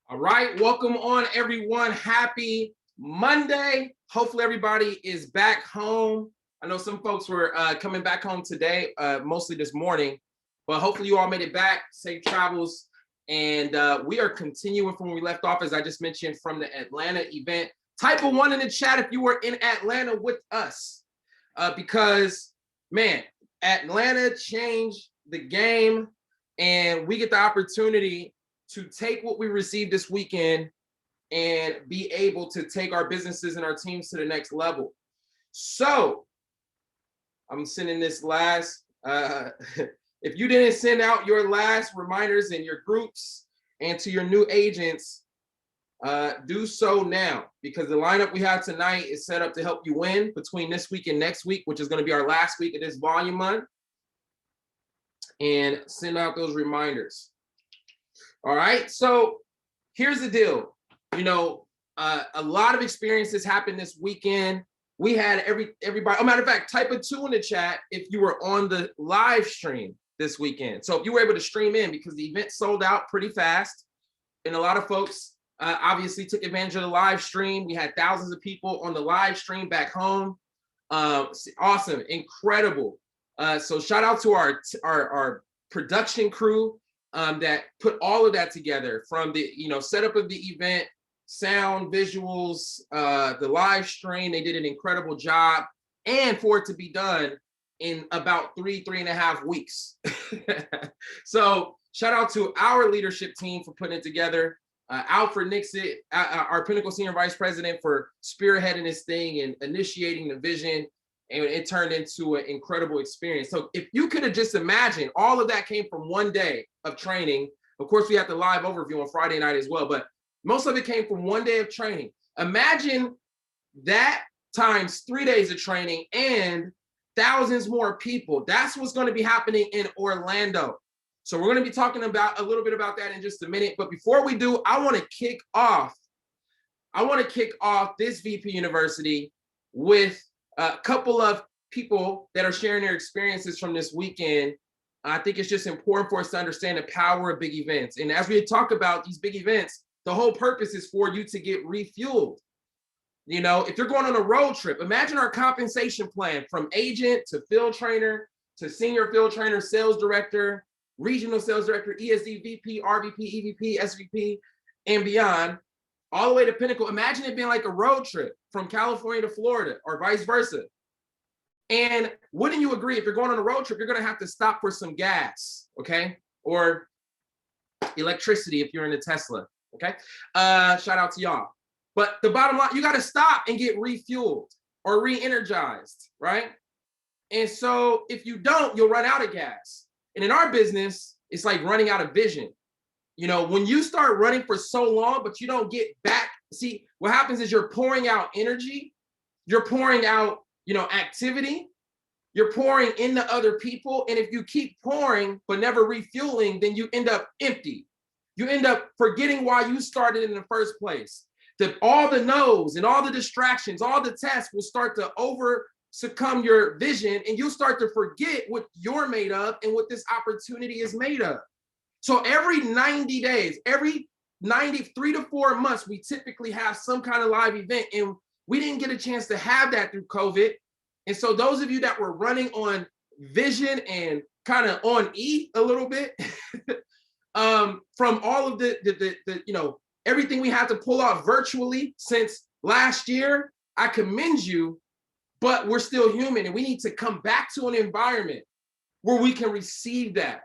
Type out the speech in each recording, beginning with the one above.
All right, welcome on everyone. Happy Monday. Hopefully everybody is back home. I know some folks were coming back home today, mostly this morning, but hopefully you all made it back. Safe travels. And we are continuing from where we left off, as I just mentioned, from the Atlanta event. Type a 1 in the chat if you were in Atlanta with us, because, man, Atlanta changed the game, and we get the opportunity to take what we received this weekend and be able to take our businesses and our teams to the next level. So I'm sending this last, if you didn't send out your last reminders in your groups and to your new agents, do so now, because the lineup we have tonight is set up to help you win between this week and next week, which is going to be our last week of this volume month. And send out those reminders. All right, so here's the deal. You know, a lot of experiences happened this weekend. We had everybody. Matter of fact, type a 2 in the chat if you were on the live stream this weekend. So if you were able to stream in, because the event sold out pretty fast, and a lot of folks obviously took advantage of the live stream. We had thousands of people on the live stream back home. Awesome, incredible. So shout out to our production crew. That put all of that together, from the setup of the event, sound, visuals, the live stream. They did an incredible job, and for it to be done in about 3.5 weeks. So shout out to our leadership team for putting it together. Alfred Nixon, our Pinnacle Senior Vice President, for spearheading this thing and initiating the vision. And it turned into an incredible experience. So if you could have just imagined, all of that came from one day of training. Of course, we had the live overview on Friday night as well, but most of it came from one day of training. Imagine that times 3 days of training and thousands more people. That's what's going to be happening in Orlando. So we're going to be talking about a little bit about that in just a minute. But before we do, I want to kick off this VP University with a couple of people that are sharing their experiences from this weekend. I think it's just important for us to understand the power of big events. And as we talk about these big events, the whole purpose is for you to get refueled. You know, if you're going on a road trip, imagine our compensation plan, from agent to field trainer to senior field trainer, sales director, regional sales director, ESD, VP, RVP, EVP, SVP, and beyond, all the way to Pinnacle. Imagine it being like a road trip from California to Florida, or vice versa. And wouldn't you agree, if you're going on a road trip, you're going to have to stop for some gas, okay? Or electricity if you're in a Tesla, okay? Shout out to y'all. But the bottom line, you got to stop and get refueled or re-energized, right? And so if you don't, you'll run out of gas. And in our business, it's like running out of vision. You know, when you start running for so long, but you don't get back, see, what happens is you're pouring out energy, you're pouring out, activity, you're pouring into other people. And if you keep pouring, but never refueling, then you end up empty. You end up forgetting why you started in the first place. All the no's and all the distractions, all the tests will start to succumb your vision, and you'll start to forget what you're made of and what this opportunity is made of. So every 90 days, every 3 to 4 months, we typically have some kind of live event, and we didn't get a chance to have that through COVID. And so those of you that were running on vision and kind of on E a little bit, from all of the everything we had to pull off virtually since last year, I commend you, but we're still human, and we need to come back to an environment where we can receive that.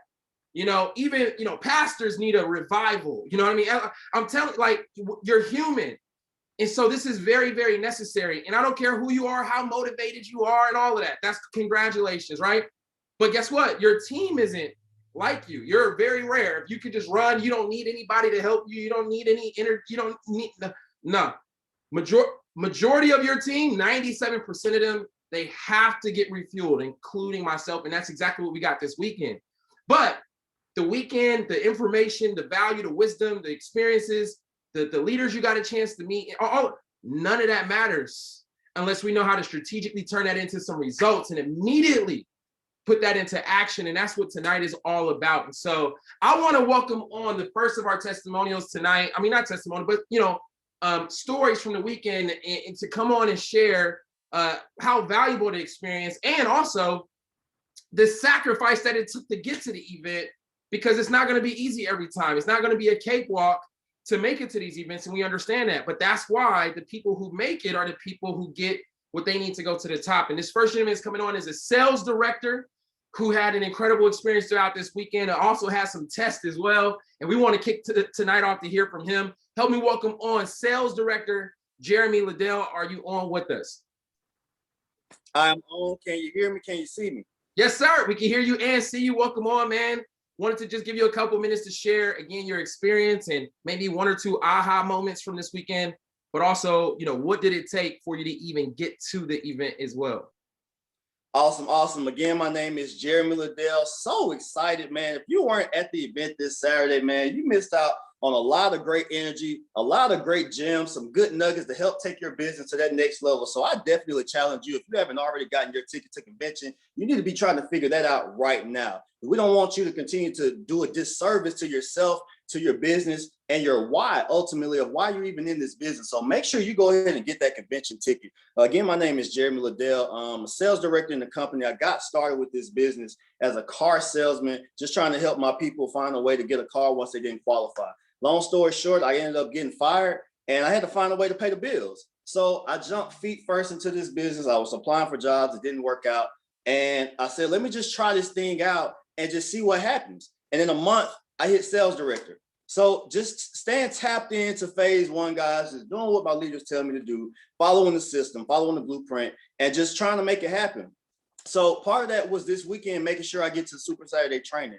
Even, pastors need a revival. You know what I mean? I'm telling, like, you're human. And so this is very, very necessary. And I don't care who you are, how motivated you are, and all of that. That's congratulations, right? But guess what? Your team isn't like you. You're very rare. If you could just run, you don't need anybody to help you. You don't need any energy. You don't need, no. Majority of your team, 97% of them, they have to get refueled, including myself. And that's exactly what we got this weekend. But the weekend, the information, the value, the wisdom, the experiences, the leaders you got a chance to meet, none of that matters unless we know how to strategically turn that into some results. And immediately put that into action. And that's what tonight is all about. And so I want to welcome on the first of our testimonials tonight. I mean, not testimony, but, stories from the weekend and to come on and share how valuable the experience and also the sacrifice that it took to get to the event, because it's not going to be easy every time. It's not going to be a cakewalk to make it to these events. And we understand that. But that's why the people who make it are the people who get what they need to go to the top. And this first gentleman is coming on as a sales director who had an incredible experience throughout this weekend. And also has some tests as well. And we want to kick tonight off to hear from him. Help me welcome on sales director Jeremy Liddell. Are you on with us? I'm on. Can you hear me? Can you see me? Yes, sir. We can hear you and see you. Welcome on, man. Wanted to just give you a couple minutes to share again your experience and maybe one or two aha moments from this weekend, but also, what did it take for you to even get to the event as well? Awesome. Again, my name is Jeremy Liddell. So excited, man. If you weren't at the event this Saturday, man, you missed out on a lot of great energy, a lot of great gems, some good nuggets to help take your business to that next level. So I definitely challenge you. If you haven't already gotten your ticket to convention, you need to be trying to figure that out right now. We don't want you to continue to do a disservice to yourself, to your business, and your why, ultimately, of why you're even in this business. So make sure you go ahead and get that convention ticket. Again, my name is Jeremy Liddell. I'm a sales director in the company. I got started with this business as a car salesman, just trying to help my people find a way to get a car once they didn't qualify. Long story short, I ended up getting fired and I had to find a way to pay the bills. So I jumped feet first into this business. I was applying for jobs. It didn't work out. And I said, let me just try this thing out and just see what happens. And in a month, I hit sales director. So just staying tapped into phase one, guys, just doing what my leaders tell me to do, following the system, following the blueprint, and just trying to make it happen. So part of that was this weekend, making sure I get to Super Saturday training.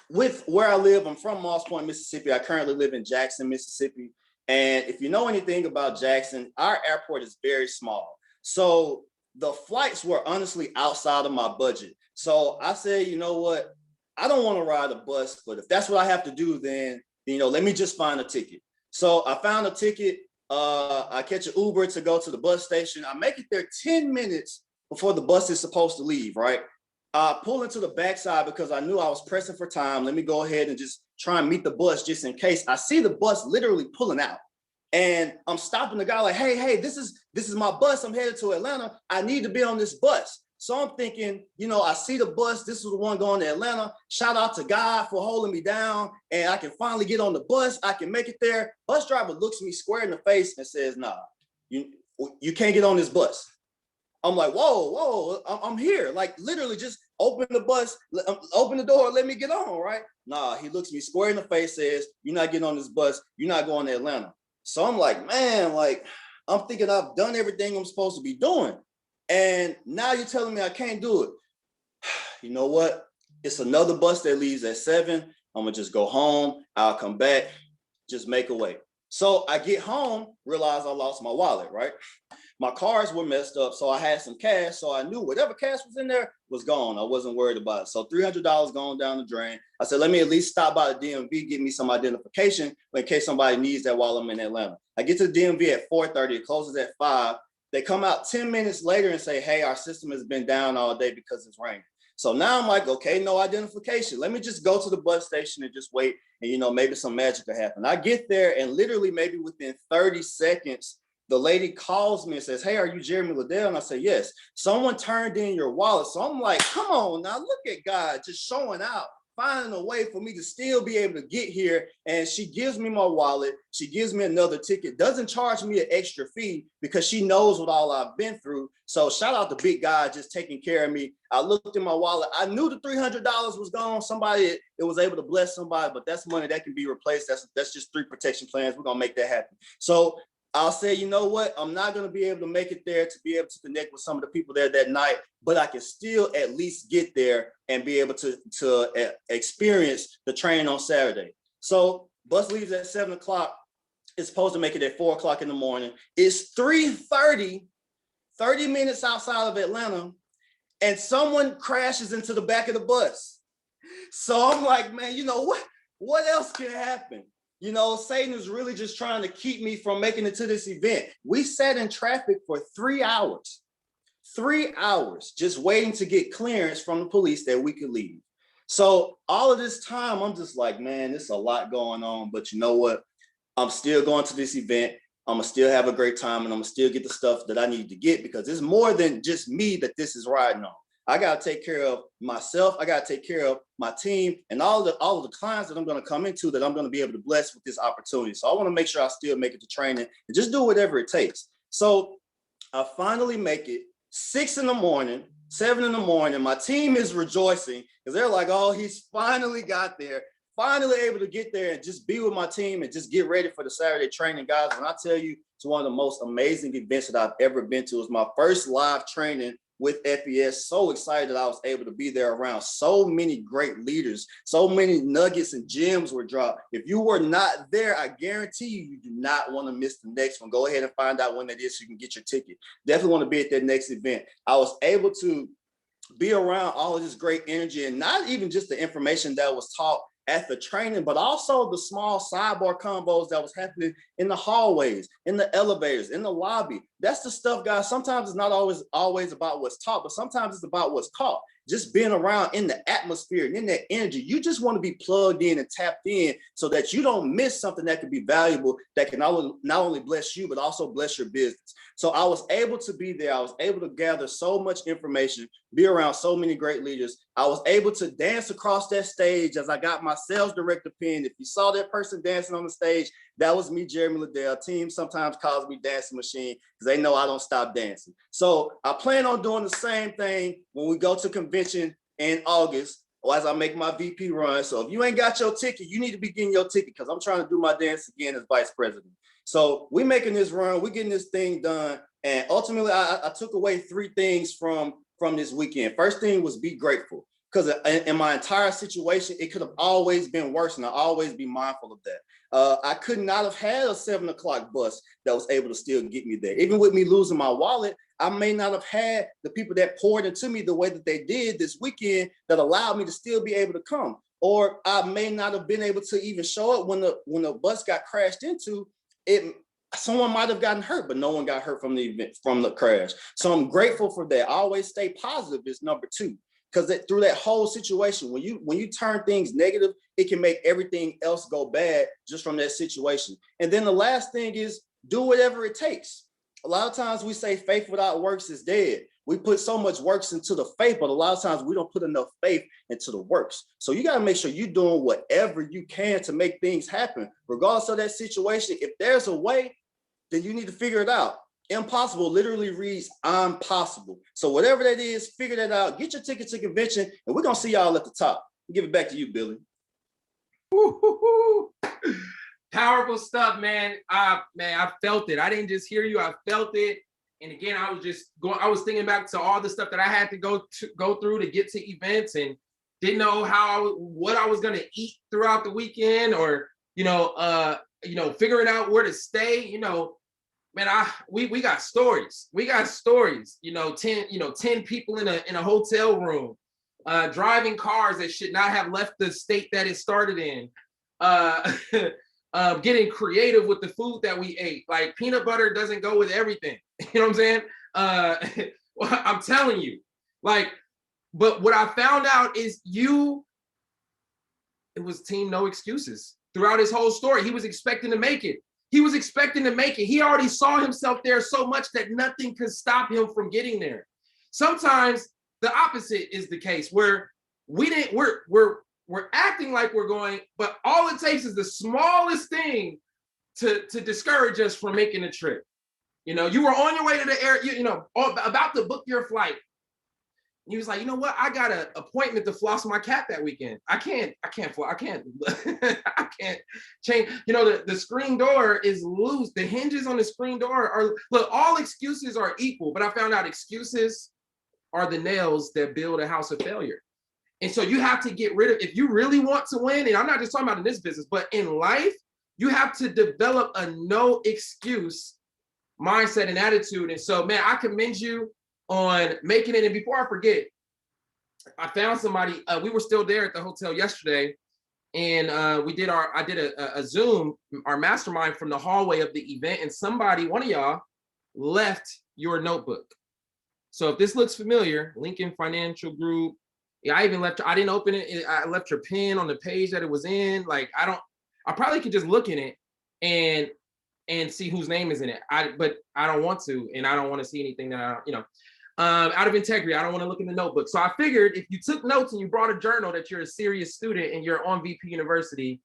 With where I live, I'm from Moss Point, Mississippi. I currently live in Jackson, Mississippi. And if you know anything about Jackson, our airport is very small. So the flights were honestly outside of my budget. So I said, you know what? I don't want to ride a bus, but if that's what I have to do, then, let me just find a ticket. So I found a ticket. I catch an Uber to go to the bus station. I make it there 10 minutes before the bus is supposed to leave, right? I pull into the backside because I knew I was pressing for time. Let me go ahead and just try and meet the bus just in case. I see the bus literally pulling out. And I'm stopping the guy like, hey, this is my bus. I'm headed to Atlanta. I need to be on this bus. So I'm thinking, I see the bus. This is the one going to Atlanta. Shout out to God for holding me down. And I can finally get on the bus. I can make it there. Bus driver looks me square in the face and says, nah, you can't get on this bus. I'm like, whoa, I'm here. Like literally just open the bus, open the door, let me get on, right? Nah, he looks me square in the face, says, you're not getting on this bus. You're not going to Atlanta. So I'm like, man, I'm thinking I've done everything I'm supposed to be doing. And now you're telling me I can't do it. You know what? It's another bus that leaves at 7. I'm gonna just go home. I'll come back, just make a way. So I get home, realize I lost my wallet, right? My cars were messed up, so I had some cash. So I knew whatever cash was in there was gone. I wasn't worried about it. So $300 going down the drain. I said, let me at least stop by the DMV, get me some identification in case somebody needs that while I'm in Atlanta. I get to the DMV at 4:30. It closes at 5. They come out 10 minutes later and say, hey, our system has been down all day because it's raining. So now I'm like, okay, no identification. Let me just go to the bus station and just wait. And, maybe some magic will happen. I get there and literally maybe within 30 seconds, the lady calls me and says, hey, are you Jeremy Liddell? And I say, yes. Someone turned in your wallet. So I'm like, come on now, look at God just showing out, finding a way for me to still be able to get here. And she gives me my wallet. She gives me another ticket, doesn't charge me an extra fee because she knows what all I've been through. So shout out to Big God just taking care of me. I looked in my wallet. I knew the $300 was gone. It was able to bless somebody, but that's money that can be replaced. That's just 3 protection plans. We're going to make that happen. So I'll say, you know what? I'm not going to be able to make it there to be able to connect with some of the people there that night, but I can still at least get there and be able to experience the training on Saturday. So bus leaves at 7 o'clock. It's supposed to make it at 4 o'clock in the morning. It's 3:30, 30 minutes outside of Atlanta, and someone crashes into the back of the bus. So I'm like, man, you know what else can happen? Satan is really just trying to keep me from making it to this event. We sat in traffic for 3 hours. 3 hours just waiting to get clearance from the police that we could leave. So all of this time, I'm just like, man, there's a lot going on. But you know what? I'm still going to this event. I'm gonna still have a great time, and I'm gonna still get the stuff that I need to get, because it's more than just me that this is riding on. I gotta take care of myself. I gotta take care of my team and all of the clients that I'm gonna come into, that I'm gonna be able to bless with this opportunity. So I want to make sure I still make it to training and just do whatever it takes. So I finally make it 6 in the morning, 7 in the morning. My team is rejoicing because they're like, oh, he's finally got there. Finally able to get there and just be with my team and just get ready for the Saturday training, guys. When I tell you, it's one of the most amazing events that I've ever been to. It was my first live training with FES. So excited that I was able to be there around so many great leaders. So many nuggets and gems were dropped. If you were not there, I guarantee you do not want to miss the next one. Go ahead and find out when that is so you can get your ticket. Definitely want to be at that next event. I was able to be around all of this great energy, and not even just the information that was taught at the training, but also the small sidebar combos that was happening in the hallways, in the elevators, in the lobby. That's the stuff, guys. Sometimes it's not always about what's taught, but sometimes it's about what's caught. Just being around in the atmosphere and in that energy, you just want to be plugged in and tapped in so that you don't miss something that could be valuable, that can not only bless you, but also bless your business. So I was able to be there. I was able to gather so much information, be around so many great leaders. I was able to dance across that stage as I got my sales director pin. If you saw that person dancing on the stage, that was me, Jeremy Liddell. Team sometimes calls me Dancing Machine because they know I don't stop dancing. So I plan on doing the same thing when we go to convention in August, or as I make my VP run. So if you ain't got your ticket, you need to be getting your ticket, because I'm trying to do my dance again as vice president. So we're making this run, we're getting this thing done. And ultimately, I took away 3 things from this weekend. First thing was be grateful, because in my entire situation, it could have always been worse, and I always be mindful of that. I could not have had a 7 o'clock bus that was able to still get me there. Even with me losing my wallet, I may not have had the people that poured into me the way that they did this weekend that allowed me to still be able to come. Or I may not have been able to even show up when the bus got crashed into. Someone might have gotten hurt, but no one got hurt from the event, from the crash. So I'm grateful for that. I always stay positive is number 2. Because through that whole situation, when you turn things negative, it can make everything else go bad just from that situation. And then the last thing is do whatever it takes. A lot of times we say faith without works is dead. We put so much works into the faith, but a lot of times we don't put enough faith into the works. So you got to make sure you're doing whatever you can to make things happen, regardless of that situation. If there's a way, then you need to figure it out. Impossible literally reads I'm possible. So whatever that is, figure that out. Get your ticket to convention, and we're gonna see y'all at the top. I'll give it back to you, Billy. Woo-hoo-hoo. Powerful stuff, man. I felt it. I didn't just hear you, I felt it. And again, I was thinking back to all the stuff that I had to go through to get to events, and didn't know what I was gonna eat throughout the weekend, or figuring out where to stay. Man, we got stories. We got stories. 10 people in a hotel room, driving cars that should not have left the state that it started in, getting creative with the food that we ate. Like, peanut butter doesn't go with everything. You know what I'm saying? I'm telling you. But what I found out is it was team no excuses throughout his whole story. He was expecting to make it. He already saw himself there so much that nothing could stop him from getting there. Sometimes the opposite is the case, where we're acting like we're going, but all it takes is the smallest thing to discourage us from making a trip. You were on your way to the air, about to book your flight. And he was like, you know what? I got an appointment to floss my cat that weekend. I can't change. The screen door is loose. The hinges on the screen door look, all excuses are equal, but I found out excuses are the nails that build a house of failure. And so you have to get rid of, if you really want to win, and I'm not just talking about in this business, but in life, you have to develop a no excuse mindset and attitude. And so, man, I commend you on making it. And before I forget, I found somebody. We were still there at the hotel yesterday, and I did a Zoom, our mastermind, from the hallway of the event, and one of y'all left your notebook. So if this looks familiar, Lincoln Financial Group. Yeah, I even left. I didn't open it. I left your pin on the page that it was in. Like I probably could just look in it and see whose name is in it. But I don't want to, and I don't want to see anything that out of integrity. I don't want to look in the notebook. So I figured if you took notes and you brought a journal that you're a serious student and you're on VP University,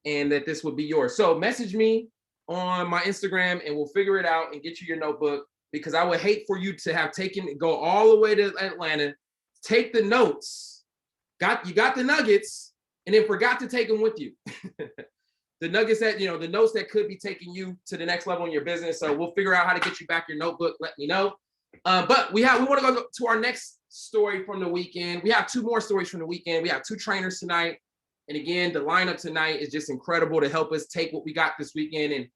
and that this would be yours. So message me on my Instagram and we'll figure it out and get you your notebook, because I would hate for you to have go all the way to Atlanta, take the notes, you got the nuggets, and then forgot to take them with you. The nuggets that, the notes that could be taking you to the next level in your business. So we'll figure out how to get you back your notebook. Let me know. But we want to go to our next story from the weekend. We have two more stories from the weekend. We have two trainers tonight. And again, the lineup tonight is just incredible to help us take what we got this weekend and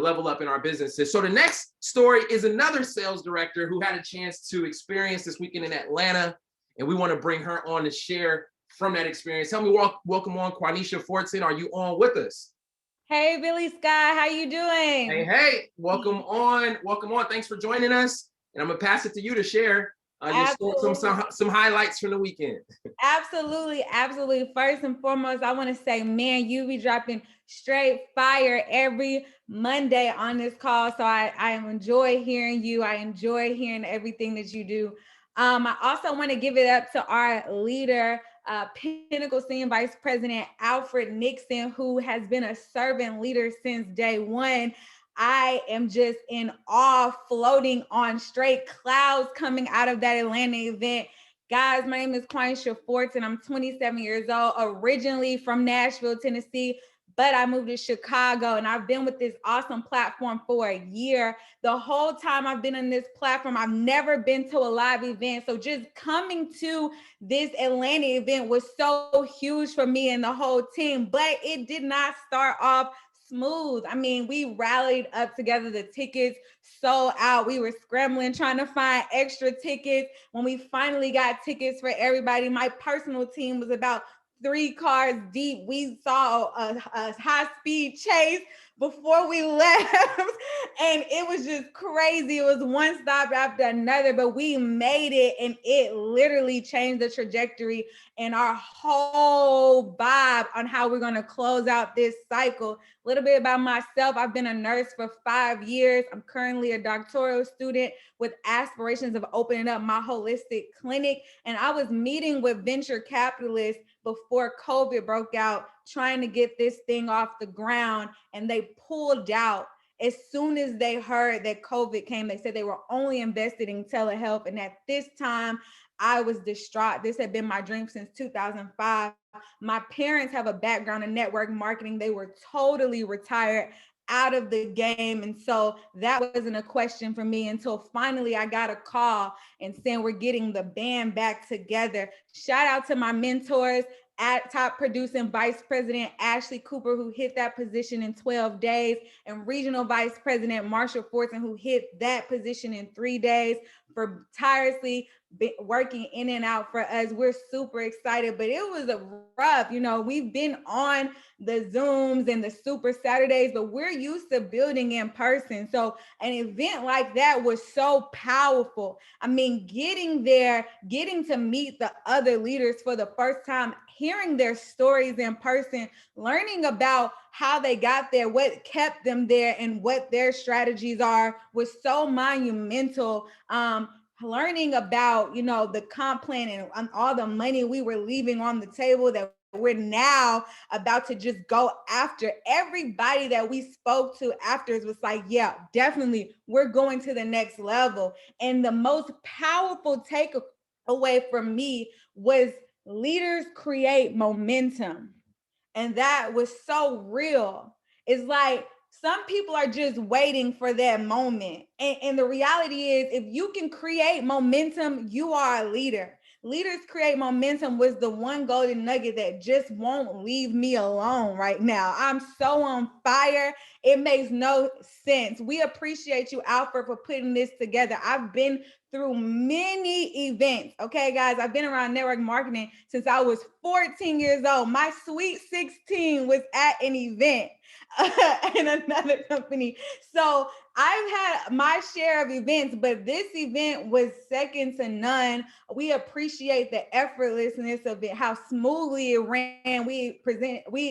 level up in our businesses. So the next story is another sales director who had a chance to experience this weekend in Atlanta. And we want to bring her on to share from that experience. Help me welcome on Quanisha Fortson. Are you on with us? Hey, Billy Sky, how you doing? Hey, welcome on. Thanks for joining us. And I'm gonna pass it to you to share some highlights from the weekend. Absolutely. First and foremost, I want to say, man, you be dropping straight fire every Monday on this call. So I enjoy hearing you. I enjoy hearing everything that you do. I also want to give it up to our leader, Pinnacle Senior Vice President Alfred Nixon, who has been a servant leader since day one. I am just in awe, floating on straight clouds coming out of that Atlanta event. Guys, my name is Quanisha Fortson. I'm 27 years old, originally from Nashville, Tennessee, but I moved to Chicago, and I've been with this awesome platform for a year. The whole time I've been on this platform, I've never been to a live event. So just coming to this Atlanta event was so huge for me and the whole team, but it did not start off smooth. I mean, we rallied up together. The tickets sold out. We were scrambling, trying to find extra tickets. When we finally got tickets for everybody, my personal team was about 3 cars deep. We saw a high-speed chase before we left, and it was just crazy. It was one stop after another, but we made it, and it literally changed the trajectory and our whole vibe on how we're going to close out this cycle. A little bit about myself. I've been a nurse for 5 years. I'm currently a doctoral student with aspirations of opening up my holistic clinic, and I was meeting with venture capitalists before COVID broke out, trying to get this thing off the ground, and they pulled out as soon as they heard that COVID came. They said they were only invested in telehealth, and at this time, I was distraught. This had been my dream since 2005. My parents have a background in network marketing. They were totally retired, out of the game. And so that wasn't a question for me until finally I got a call and saying we're getting the band back together. Shout out to my mentors at Top Producing Vice President Ashley Cooper, who hit that position in 12 days, and Regional Vice President Marshall Fortson, who hit that position in 3 days, for tirelessly working in and out for us. We're super excited, but it was a rough, we've been on the Zooms and the Super Saturdays, but we're used to building in person. So an event like that was so powerful. I mean, getting there, getting to meet the other leaders for the first time, hearing their stories in person, learning about how they got there, what kept them there, and what their strategies are was so monumental. Learning about, the comp plan and all the money we were leaving on the table that we're now about to just go after. Everybody that we spoke to afterwards was like, yeah, definitely, we're going to the next level. And the most powerful takeaway from me was leaders create momentum. And that was so real. It's like, some people are just waiting for that moment. And the reality is, if you can create momentum, you are a leader. Leaders create momentum was the one golden nugget that just won't leave me alone right now. I'm so on fire. It makes no sense. We appreciate you, Alfred, for putting this together. I've been through many events. Okay, guys, I've been around network marketing since I was 14 years old. My sweet 16 was at an event in another company. So I've had my share of events, but this event was second to none. We appreciate the effortlessness of it, how smoothly it ran. We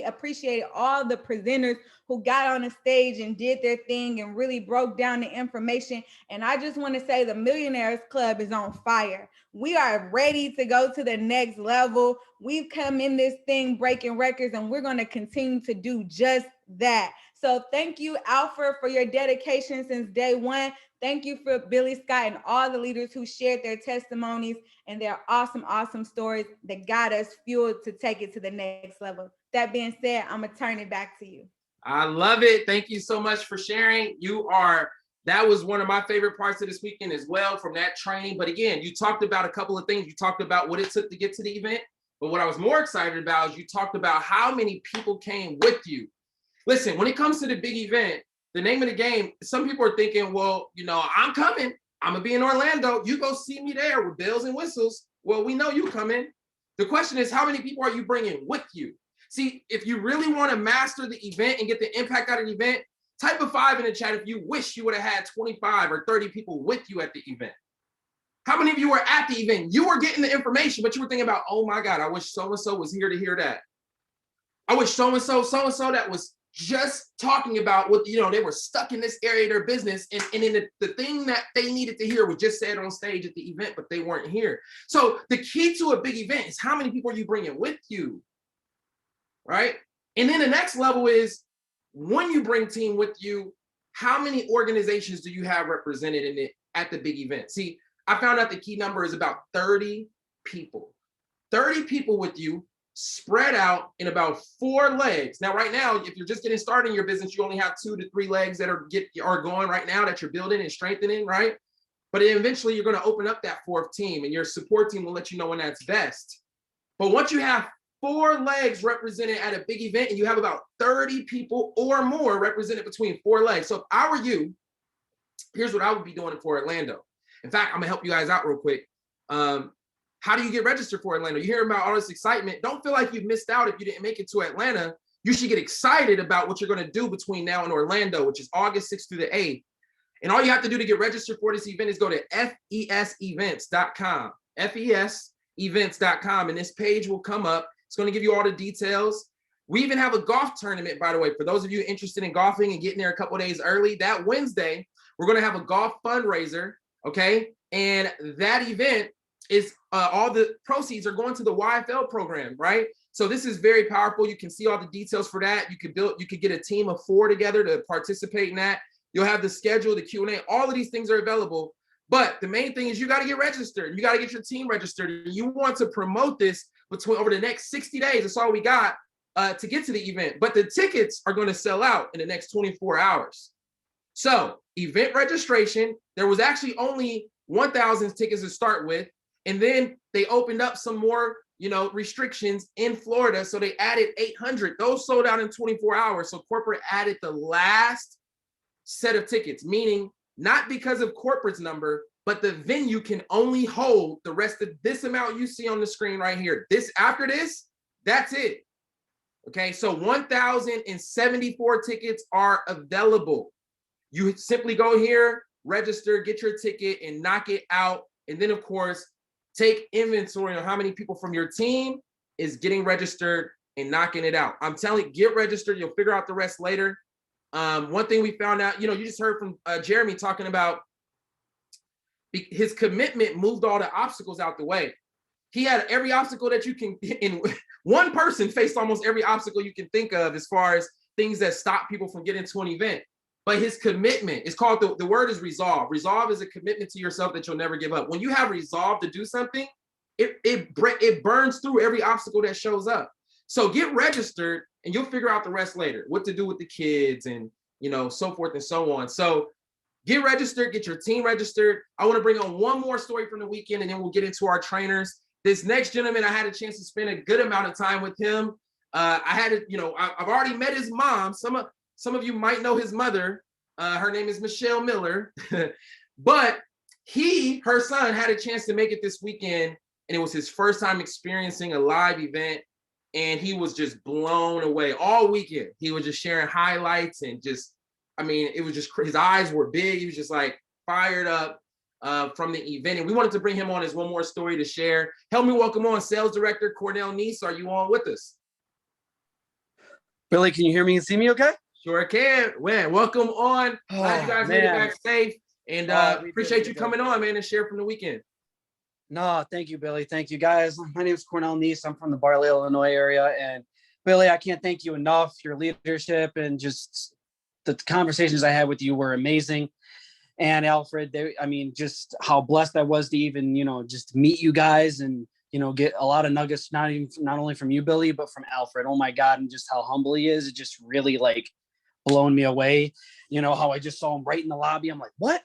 appreciate all the presenters who got on the stage and did their thing and really broke down the information. And I just want to say the Millionaires Club is on fire. We are ready to go to the next level. We've come in this thing breaking records, and we're going to continue to do just that. So thank you, Alfred, for your dedication since day one. Thank you for Billy Scott and all the leaders who shared their testimonies and their awesome, awesome stories that got us fueled to take it to the next level. That being said, I'm gonna turn it back to you. I love it. Thank you so much for sharing. That was one of my favorite parts of this weekend as well, from that training. But again, you talked about a couple of things. You talked about what it took to get to the event. But what I was more excited about is you talked about how many people came with you. Listen, when it comes to the big event, the name of the game, some people are thinking, well, I'm coming. I'm going to be in Orlando. You go see me there with bells and whistles. Well, we know you coming. The question is, how many people are you bringing with you? See, if you really want to master the event and get the impact out of the event, type a 5 in the chat if you wish you would have had 25 or 30 people with you at the event. How many of you were at the event? You were getting the information, but you were thinking about, oh my God, I wish so-and-so was here to hear that. I wish so-and-so that was just talking about what, they were stuck in this area of their business. And then the thing that they needed to hear was just said on stage at the event, but they weren't here. So the key to a big event is how many people are you bringing with you, right? And then the next level is, when you bring team with you, how many organizations do you have represented in it at the big event? See, I found out the key number is about 30 people. 30 people with you, spread out in about 4 legs. Now, right now, if you're just getting started in your business, you only have 2 to 3 legs that are going right now that you're building and strengthening, right? But eventually you're going to open up that 4th team, and your support team will let you know when that's best. But once you have 4 legs represented at a big event, and you have about 30 people or more represented between 4 legs. So if I were you, here's what I would be doing for Orlando. In fact, I'm gonna help you guys out real quick. How do you get registered for Atlanta? You hear about all this excitement. Don't feel like you've missed out if you didn't make it to Atlanta. You should get excited about what you're going to do between now and Orlando, which is August 6th through the 8th. And all you have to do to get registered for this event is go to fesevents.com, fesevents.com, and this page will come up. It's going to give you all the details. We even have a golf tournament, by the way, for those of you interested in golfing and getting there a couple of days early. That Wednesday, we're going to have a golf fundraiser, okay? And that event is all the proceeds are going to the YFL program, right? So this is very powerful. You can see all the details for that. You could get a team of 4 together to participate in that. You'll have the schedule, the Q&A, all of these things are available. But the main thing is you got to get registered. You got to get your team registered. You want to promote this over the next 60 days. That's all we got to get to the event. But the tickets are going to sell out in the next 24 hours. So event registration, there was actually only 1,000 tickets to start with. And then they opened up some more, restrictions in Florida. So they added 800. Those sold out in 24 hours. So corporate added the last set of tickets, meaning not because of corporate's number, but the venue can only hold the rest of this amount you see on the screen right here. After this, that's it. Okay, so 1,074 tickets are available. You simply go here, register, get your ticket, and knock it out. And then, of course, take inventory on how many people from your team is getting registered and knocking it out. I'm telling you, get registered. You'll figure out the rest later. One thing we found out, you just heard from Jeremy talking about his commitment moved all the obstacles out the way. He had every obstacle that you can, in one person faced almost every obstacle you can think of as far as things that stop people from getting to an event. But his commitment is called, the word is resolve. Resolve is a commitment to yourself that you'll never give up. When you have resolve to do something, it burns through every obstacle that shows up. So get registered and you'll figure out the rest later, what to do with the kids and, so forth and so on. So get registered, get your team registered. I want to bring on one more story from the weekend and then we'll get into our trainers. This next gentleman, I had a chance to spend a good amount of time with him. I've already met his mom. Some of you might know his mother. Her name is Michelle Miller. But her son had a chance to make it this weekend, and it was his first time experiencing a live event, and he was just blown away all weekend. He was just sharing highlights and just I mean, it was just, his eyes were big. He was just like fired up from the event. And we wanted to bring him on as one more story to share. Help me welcome on Sales Director Cornell Neese. Are you on with us? Billy, can you hear me and see me okay? Sure can. Man, welcome on. Glad you guys made it back safe. And appreciate you coming on, man, and share from the weekend. No, thank you, Billy. Thank you, guys. My name is Cornell Neese. I'm from the Barley, Illinois area. And Billy, I can't thank you enough. Your leadership and just the conversations I had with you were amazing. And Alfred, I mean, just how blessed I was to even, just meet you guys and, get a lot of nuggets, not only from you, Billy, but from Alfred. Oh my God. And just how humble he is. It just really like blown me away. How I just saw him right in the lobby. I'm like, what?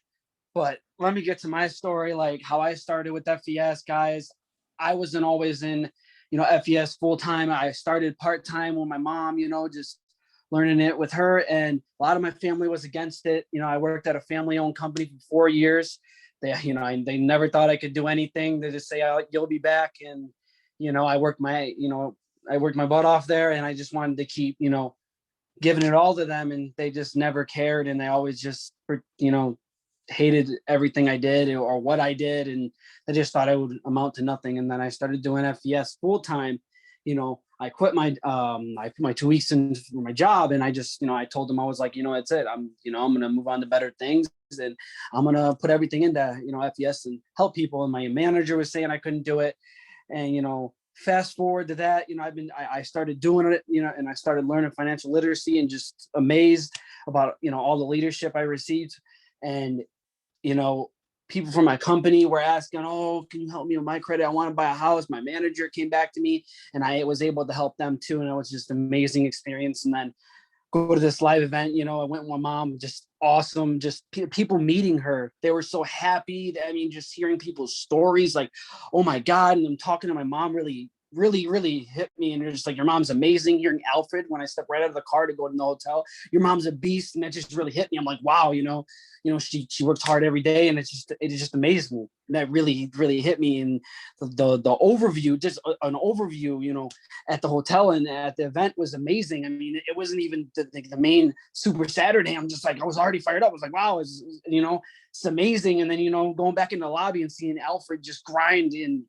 But let me get to my story, like how I started with FES, guys. I wasn't always in, FES full time. I started part time with my mom, just learning it with her. And a lot of my family was against it. I worked at a family owned company for 4 years. They never thought I could do anything. They just say, oh, you'll be back. And, I worked my butt off there, and I just wanted to keep, giving it all to them. And they just never cared. And they always just, hated everything I did or what I did. And I just thought I would amount to nothing. And then I started doing FES full time. I quit I put my 2 weeks in for my job, and I just, I told them, I was like, that's it. I'm going to move on to better things, and I'm going to put everything into, FES and help people. And my manager was saying I couldn't do it. And, fast forward to that, I started doing it, and I started learning financial literacy, and just amazed about, all the leadership I received. And, people from my company were asking, oh, can you help me with my credit? I want to buy a house. My manager came back to me, and I was able to help them too. And it was just an amazing experience. And then go to this live event, I went with my mom, just awesome. Just people meeting her. They were so happy. Just hearing people's stories, like, oh my God. And I'm talking to my mom really hit me. And they're just like, your mom's amazing. Hearing Alfred, when I stepped right out of the car to go to the hotel, your mom's a beast. And that just really hit me. I'm like, wow, she works hard every day. And it just amazed me. And that really hit me. And the overview, just an overview, at the hotel and at the event was amazing. It wasn't even the main Super Saturday. I'm just like, I was already fired up. I was like, wow, it's amazing. And then, going back in the lobby and seeing Alfred just grind and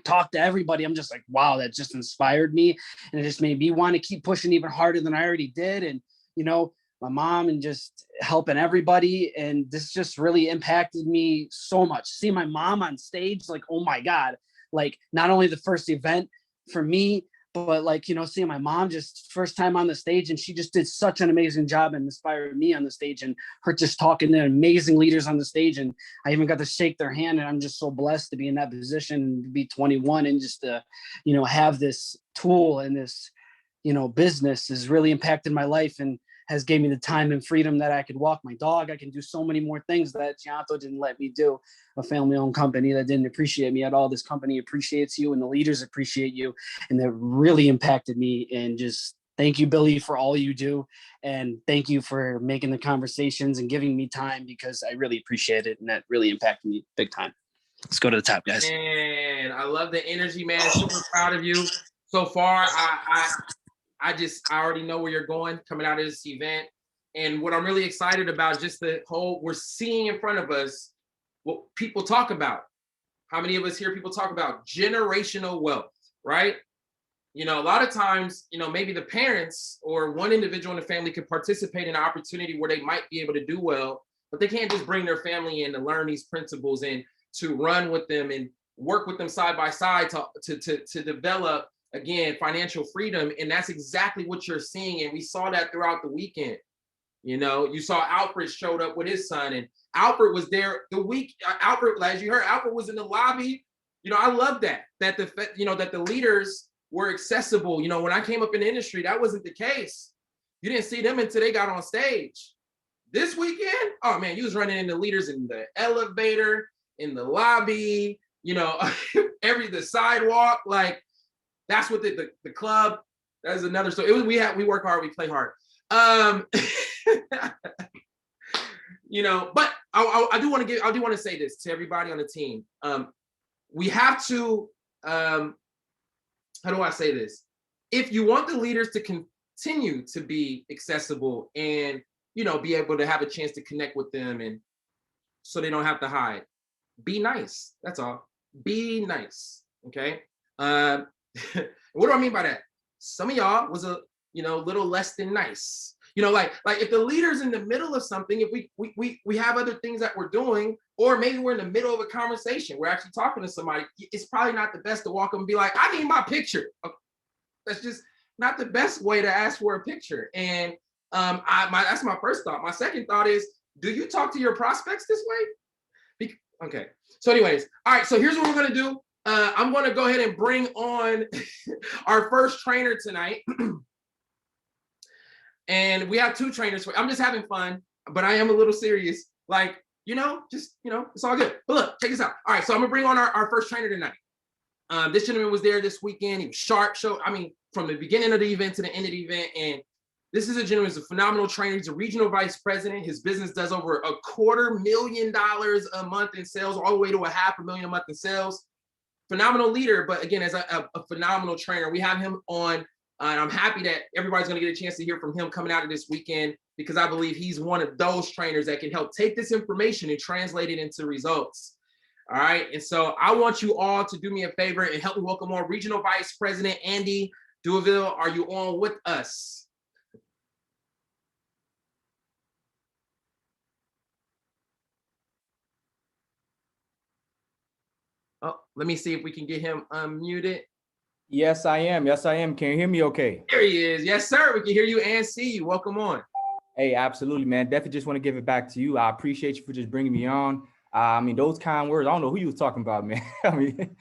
talk to everybody, I'm just like, wow, that just inspired me. And it just made me want to keep pushing even harder than I already did. And, my mom, and just helping everybody. And this just really impacted me so much. See my mom on stage, like, oh my God, like not only the first event for me, but like, seeing my mom just first time on the stage, and she just did such an amazing job and inspired me on the stage, and her just talking to amazing leaders on the stage. And I even got to shake their hand, and I'm just so blessed to be in that position and to be 21, and just to, have this tool and this, business has really impacted my life, and has gave me the time and freedom that I could walk my dog. I can do so many more things that Gianto didn't let me do. A family-owned company that didn't appreciate me at all. This company appreciates you, and the leaders appreciate you, and that really impacted me. And just thank you, Billy, for all you do. And thank you for making the conversations and giving me time, because I really appreciate it. And that really impacted me big time. Let's go to the top, guys. And I love the energy, man. Super proud of you so far. I already know where you're going coming out of this event. And what I'm really excited about, just the whole, we're seeing in front of us what people talk about. How many of us hear people talk about generational wealth, right? A lot of times, maybe the parents or one individual in the family could participate in an opportunity where they might be able to do well, but they can't just bring their family in to learn these principles and to run with them and work with them side by side to develop, again, financial freedom. And that's exactly what you're seeing. And we saw that throughout the weekend. You saw Alfred showed up with his son, and Alfred was there Alfred, as you heard, Alfred was in the lobby. I love that the leaders were accessible. When I came up in the industry, that wasn't the case. You didn't see them until they got on stage. This weekend, oh man, you was running into leaders in the elevator, in the lobby, the sidewalk, like, that's what the club, that's another story. We work hard, we play hard. But I do want to say this to everybody on the team. We have to, how do I say this? If you want the leaders to continue to be accessible and, you know, be able to have a chance to connect with them, and so they don't have to hide. Be nice. That's all. Be nice. Okay. What do I mean by that? Some of y'all was a, you know, little less than nice. You know, like if the leader's in the middle of something, if we have other things that we're doing, or maybe we're in the middle of a conversation, we're actually talking to somebody, it's probably not the best to walk up and be like, I need my picture. That's just not the best way to ask for a picture. And that's my first thought. My second thought is, do you talk to your prospects this way? Okay. So anyways, all right. So here's what we're going to do. I'm going to go ahead and bring on our first trainer tonight. And we have two trainers. I'm just having fun, but I am a little serious. Like, you know, just, you know, it's all good. But look, check this out. All right. So I'm going to bring on our first trainer tonight. This gentleman was there this weekend. He was sharp. From the beginning of the event to the end of the event. And this is a gentleman who's a phenomenal trainer. He's a regional vice president. His business does over $250,000 a month in sales, all the way to $500,000 a month in sales. Phenomenal leader, but again, as a phenomenal trainer. We have him on, and I'm happy that everybody's going to get a chance to hear from him coming out of this weekend, because I believe he's one of those trainers that can help take this information and translate it into results. All right. And so I want you all to do me a favor and help me welcome on Regional Vice President Andy Duville. Are you on with us? Oh, let me see if we can get him unmuted. Yes, I am. Yes, I am. Can you hear me okay? There he is. Yes, sir. We can hear you and see you. Welcome on. Hey, absolutely, man. Definitely just want to give it back to you. I appreciate you for just bringing me on. I mean, those kind words, I don't know who you was talking about, man. I mean,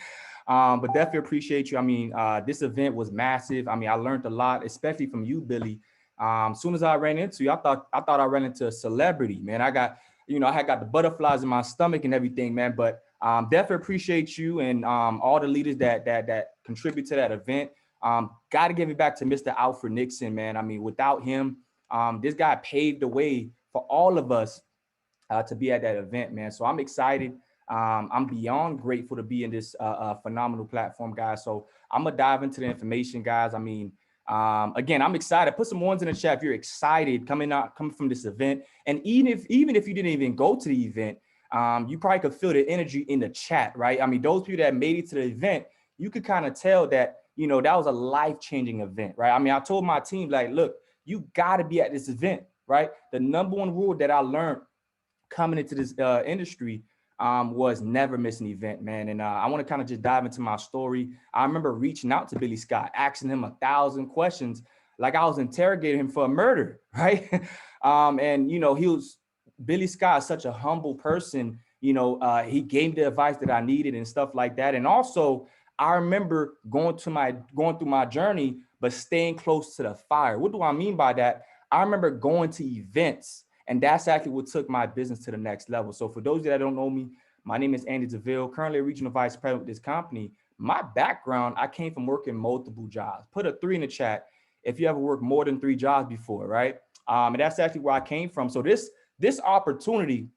but definitely appreciate you. I mean, this event was massive. I mean, I learned a lot, especially from you, Billy. As soon as I ran into you, I thought I ran into a celebrity, man. I got the butterflies in my stomach and everything, man. But definitely appreciate you and all the leaders that contribute to that event. Got to give it back to Mr. Alfred Nixon, man. I mean, without him, this guy paved the way for all of us to be at that event, man. So I'm excited. I'm beyond grateful to be in this phenomenal platform, guys. So I'm gonna dive into the information, guys. I mean, again, I'm excited. Put some ones in the chat if you're excited coming from this event. And even if you didn't even go to the event, you probably could feel the energy in the chat, right? I mean, those people that made it to the event, you could kind of tell that, you know, that was a life-changing event, right? I mean, I told my team, like, look, you got to be at this event, right? The number one rule that I learned coming into this industry was never miss an event, man. And I want to kind of just dive into my story. I remember reaching out to Billy Scott, asking him 1,000 questions, like I was interrogating him for a murder, right? And, you know, Billy Scott is such a humble person. You know, he gave me the advice that I needed and stuff like that. And also, I remember going through my journey, but staying close to the fire. What do I mean by that? I remember going to events, and that's actually what took my business to the next level. So for those that don't know me, my name is Andy Duville, currently a regional vice president with this company. My background, I came from working multiple jobs. Put a 3 in the chat if you ever worked more than 3 jobs before, right? And that's actually where I came from. So this opportunity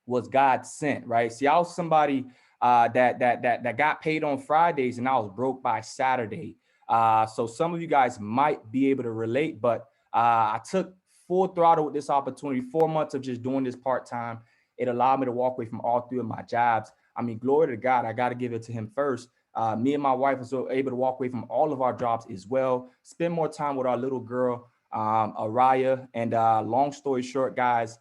was God sent, right? See, I was somebody that got paid on Fridays and I was broke by Saturday. So some of you guys might be able to relate, but I took full throttle with this opportunity, 4 months of just doing this part-time. It allowed me to walk away from all 3 of my jobs. I mean, glory to God, I got to give it to him first. Me and my wife was able to walk away from all of our jobs as well, spend more time with our little girl, Araya. And long story short, guys,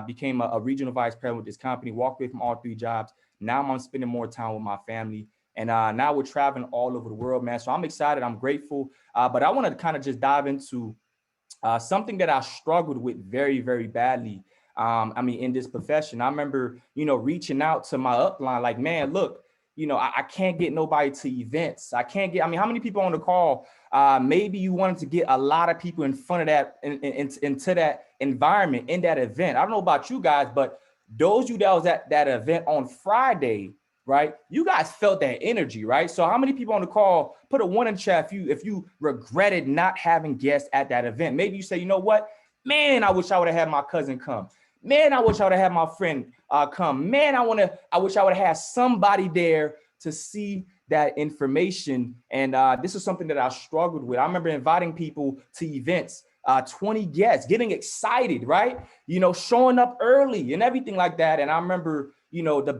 became a regional vice president with this company, walked away from all 3 jobs. Now I'm spending more time with my family. And now we're traveling all over the world, man. So I'm excited. I'm grateful. But I want to kind of just dive into something that I struggled with very, very badly. I mean, in this profession, I remember, you know, reaching out to my upline, like, man, look, you know, I can't get nobody to events. I mean, how many people on the call? Maybe you wanted to get a lot of people in front of that, into that environment, in that event. I don't know about you guys, but those of you that was at that event on Friday, right? You guys felt that energy, right? So how many people on the call, put a 1 in the chat if you regretted not having guests at that event? Maybe you say, you know what, man, I wish I would have had my cousin come. Man, I wish I would have had my friend come. Man, I wish I would have had somebody there to see that information. And this is something that I struggled with. I remember inviting people to events 20 guests, getting excited, right? You know, showing up early and everything like that. And I remember, you know, the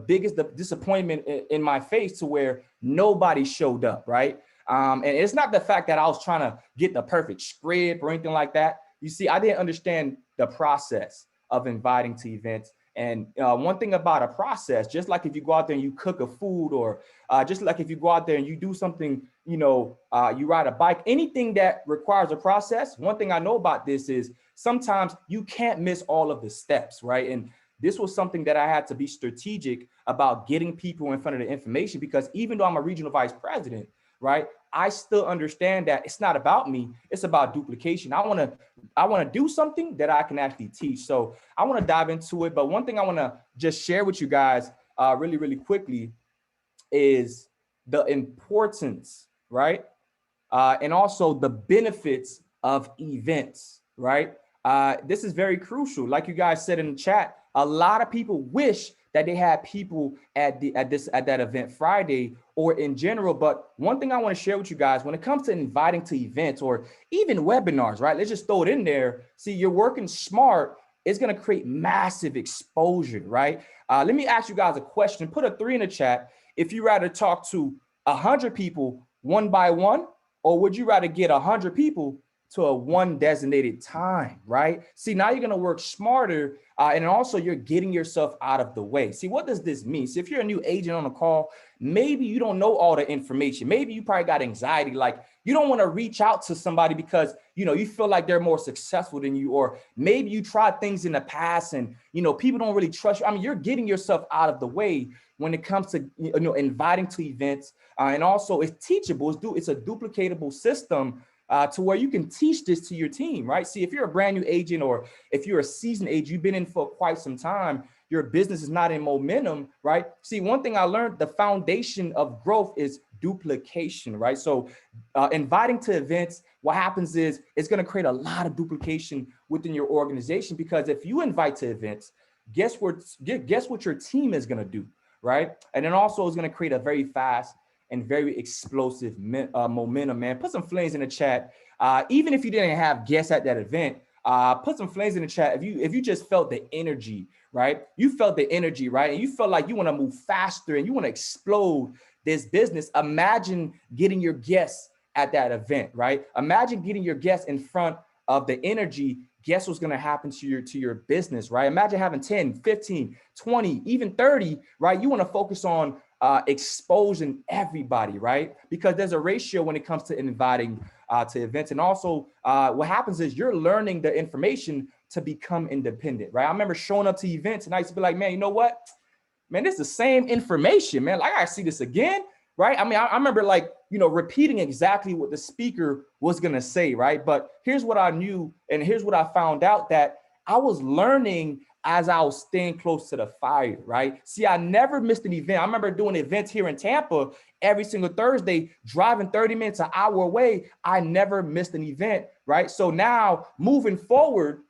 disappointment in my face to where nobody showed up, right? And it's not the fact that I was trying to get the perfect script or anything like that. You see, I didn't understand the process of inviting to events. And one thing about a process, just like if you go out there and you cook a food, or just like if you go out there and you do something, you know, you ride a bike, anything that requires a process. One thing I know about this is sometimes you can't miss all of the steps, right? And this was something that I had to be strategic about getting people in front of the information, because even though I'm a regional vice president, right, I still understand that it's not about me, it's about duplication. I want to do something that I can actually teach. So I want to dive into it. But one thing I want to just share with you guys really, really quickly is the importance, right? And also the benefits of events, right? This is very crucial. Like you guys said in the chat, a lot of people wish that they had people at that event Friday or in general. But one thing I want to share with you guys, when it comes to inviting to events or even webinars, right? Let's just throw it in there. See, you're working smart. It's going to create massive exposure, right? Let me ask you guys a question. Put a 3 in the chat. If you rather talk to 100 people one by one, or would you rather get 100 people to a one designated time, right? See, now you're gonna work smarter, and also you're getting yourself out of the way. See, what does this mean? See, if you're a new agent on a call, maybe you don't know all the information. Maybe you probably got anxiety, like you don't wanna reach out to somebody because, you know, you feel like they're more successful than you, or maybe you tried things in the past and, you know, people don't really trust you. I mean, you're getting yourself out of the way when it comes to, you know, inviting to events, and also it's teachable. It's a duplicatable system to where you can teach this to your team, right? See, if you're a brand new agent or if you're a seasoned agent, you've been in for quite some time, your business is not in momentum, right? See, one thing I learned, the foundation of growth is duplication, right? So inviting to events, what happens is it's going to create a lot of duplication within your organization, because if you invite to events, guess what your team is going to do, right? And then also it's going to create a very fast and very explosive momentum, man. Put some flames in the chat. Even if you didn't have guests at that event, put some flames in the chat. If you just felt the energy, right? You felt the energy, right? And you felt like you want to move faster and you want to explode this business. Imagine getting your guests at that event, right? Imagine getting your guests in front of the energy. Guess what's going to happen to your business, right? Imagine having 10, 15, 20, even 30, right? You want to focus on exposing everybody, right? Because there's a ratio when it comes to inviting to events. And also what happens is you're learning the information to become independent, right? I remember showing up to events and I used to be like, man, you know what? Man, this is the same information, man. Like, I see this again, right? I mean, I remember like, you know, repeating exactly what the speaker was going to say, right? But here's what I knew, and here's what I found out, that I was learning as I was staying close to the fire, right? See, I never missed an event. I remember doing events here in Tampa every single Thursday, driving 30 minutes, an hour away. I never missed an event, right? So now moving forward,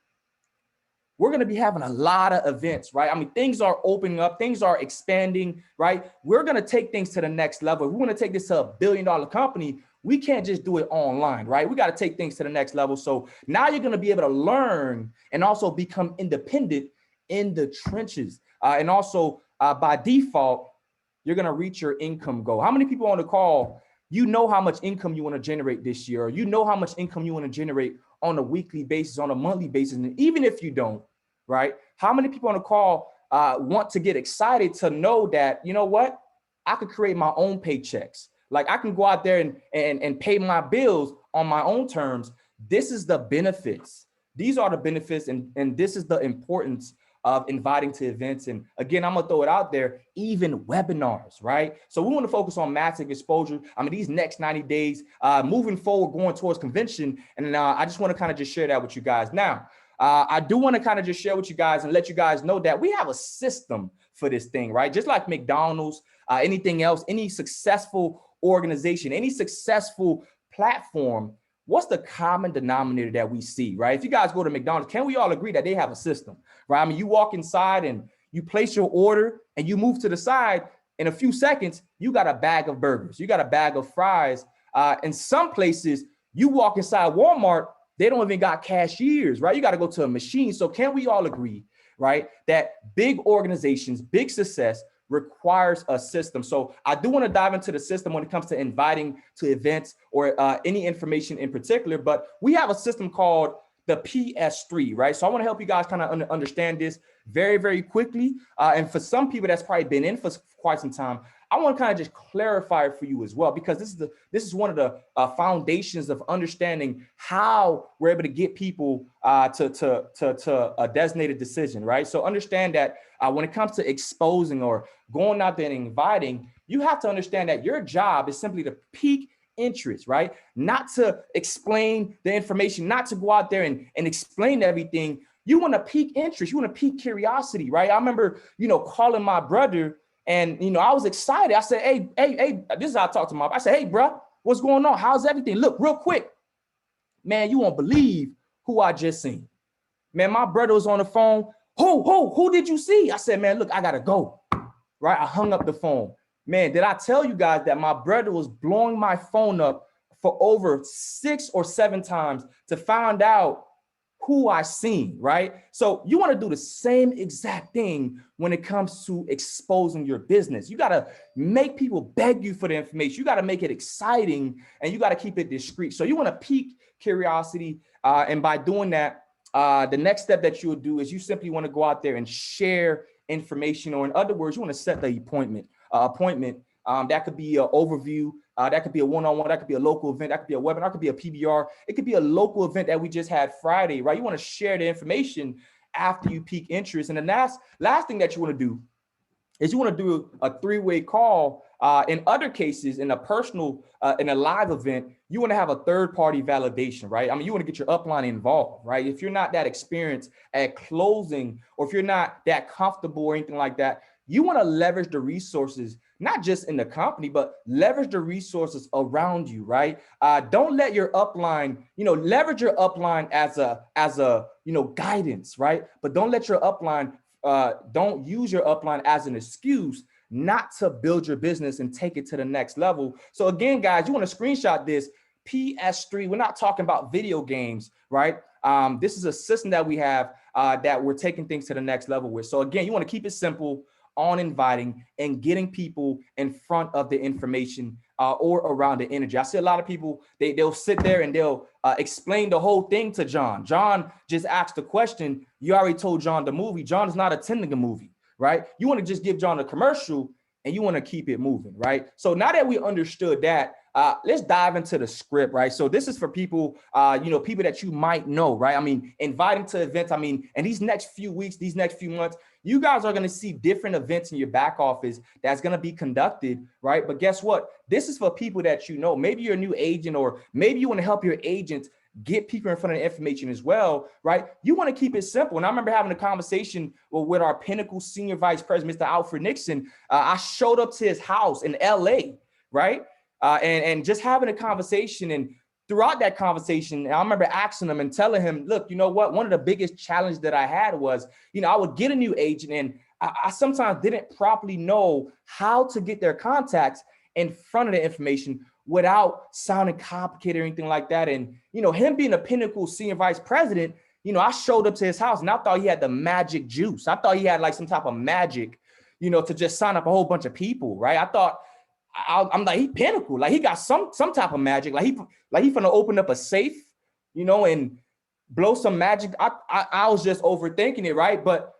we're going to be having a lot of events, right? I mean, things are opening up, things are expanding, right? We're going to take things to the next level. If we want to take this to $1 billion company, we can't just do it online, right? We got to take things to the next level. So now you're going to be able to learn and also become independent in the trenches. And also by default, you're going to reach your income goal. How many people on the call, you know how much income you want to generate this year, or you know how much income you want to generate on a weekly basis, on a monthly basis? And even if you don't, right? How many people on the call want to get excited to know that, you know what, I could create my own paychecks. Like I can go out there and pay my bills on my own terms. This is the benefits. These are the benefits, and this is the importance of inviting to events. And again, I'm gonna throw it out there, even webinars, right? So we want to focus on massive exposure. I mean, these next 90 days, moving forward, going towards convention. And I just want to kind of just share that with you guys. Now, I do want to kind of just share with you guys and let you guys know that we have a system for this thing, right? Just like McDonald's, anything else, any successful organization, any successful platform, what's the common denominator that we see, right? If you guys go to McDonald's, can we all agree that they have a system, right? I mean, you walk inside and you place your order and you move to the side. In a few seconds, you got a bag of burgers, you got a bag of fries. In some places, you walk inside Walmart, They don't even got cashiers, right? You got to go to a machine. So can we all agree, right, that big organizations, big success requires a system? So I do want to dive into the system when it comes to inviting to events or any information in particular, but we have a system called the PS3, right? So I want to help you guys kind of understand this very, very quickly. And for some people that's probably been in for quite some time, I want to kind of just clarify it for you as well, because this is one of the foundations of understanding how we're able to get people to a designated decision, right? So understand that when it comes to exposing or going out there and inviting, you have to understand that your job is simply to pique interest, right? Not to explain the information, not to go out there and explain everything. You want to pique interest. You want to pique curiosity, right? I remember, calling my brother. And, I was excited. I said, hey, this is how I talk to my, I said, hey, bro, what's going on? How's everything? Look, real quick, man, you won't believe who I just seen. Man, my brother was on the phone. Who did you see? I said, man, look, I got to go, right? I hung up the phone. Man, did I tell you guys that my brother was blowing my phone up for over 6 or 7 times to find out who I seen, right? So you want to do the same exact thing when it comes to exposing your business. You got to make people beg you for the information. You got to make it exciting, and you got to keep it discreet. So you want to pique curiosity. And by doing that, the next step that you will do is you simply want to go out there and share information, or in other words, you want to set the appointment. That could be an overview. That could be a one-on-one. That could be a local event. That could be a webinar. That could be a PBR. It could be a local event that we just had Friday, right? You want to share the information after you pique interest. And the last thing that you want to do is you want to do a 3-way call. In other cases, in a personal, in a live event, you want to have a third-party validation, right? I mean, you want to get your upline involved, right? If you're not that experienced at closing, or if you're not that comfortable or anything like that, you want to leverage the resources, not just in the company, but leverage the resources around you, right? Don't let your upline, leverage your upline as a guidance, right? But don't let your upline, don't use your upline as an excuse not to build your business and take it to the next level. So again, guys, you want to screenshot this PS3. We're not talking about video games, right? This is a system that we have that we're taking things to the next level with. So again, you want to keep it simple on inviting and getting people in front of the information or around the energy. I see a lot of people, they'll sit there and they'll explain the whole thing to John. John just asked the question. You already told John the movie. John is not attending a movie, right? You want to just give John a commercial and you want to keep it moving, right? So now that we understood that, let's dive into the script, right? So this is for people, people that you might know, right? I mean, inviting to events. I mean, in these next few weeks, these next few months, you guys are going to see different events in your back office that's going to be conducted, right? But guess what? This is for people that you know. Maybe you're a new agent, or maybe you want to help your agents get people in front of the information as well, right? You want to keep it simple. And I remember having a conversation with our Pinnacle Senior Vice President, Mr. Alfred Nixon. I showed up to his house in LA, right? And just having a conversation. And throughout that conversation, I remember asking him and telling him, look, you know what? One of the biggest challenges that I had was, I would get a new agent, and I sometimes didn't properly know how to get their contacts in front of the information without sounding complicated or anything like that. And, him being a Pinnacle Senior Vice President, I showed up to his house and I thought he had the magic juice. I thought he had like some type of magic, to just sign up a whole bunch of people, right? I thought, I'm like, he Pinnacle, like he got some type of magic, like he finna open up a safe, and blow some magic. I was just overthinking it, right? But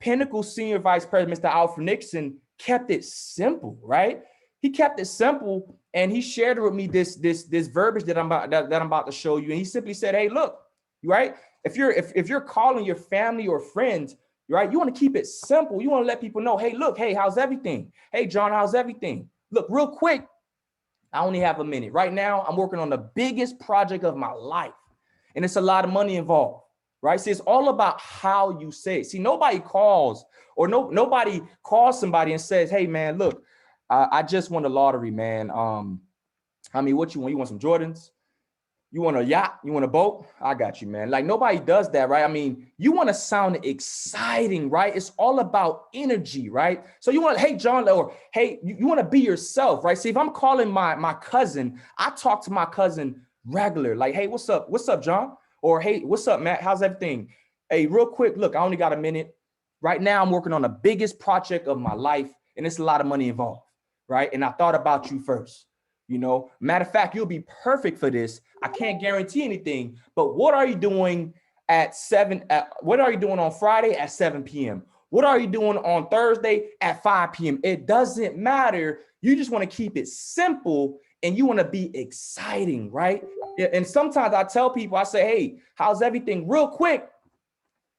Pinnacle Senior Vice President, Mr. Alfred Nixon, kept it simple, right? He kept it simple, and he shared with me this verbiage that I'm about to show you. And he simply said, hey, look, right? If you're calling your family or friends, right, you want to keep it simple. You want to let people know, hey, look, hey, how's everything? Hey, John, how's everything? Look, real quick, I only have a minute. Right now, I'm working on the biggest project of my life, and it's a lot of money involved, right? See, it's all about how you say it. See, nobody calls nobody calls somebody and says, hey, man, look, I just won the lottery, man. I mean, what you want? You want some Jordans? You want a yacht? You want a boat? I got you, man. Like, nobody does that, right? I mean, you want to sound exciting, right? It's all about energy, right? So you want, hey, John, or hey, you want to be yourself, right? See, if I'm calling my cousin, I talk to my cousin regular, like, hey, what's up? What's up, John? Or, hey, what's up, Matt? How's everything? Hey, real quick, look, I only got a minute. Right now, I'm working on the biggest project of my life, and it's a lot of money involved, right? And I thought about you first. You know, matter of fact, you'll be perfect for this. I can't guarantee anything, but what are you doing at 7? What are you doing on Friday at 7 p.m.? What are you doing on Thursday at 5 p.m.? It doesn't matter. You just want to keep it simple and you want to be exciting, right? And sometimes I tell people, I say, hey, how's everything? Real quick,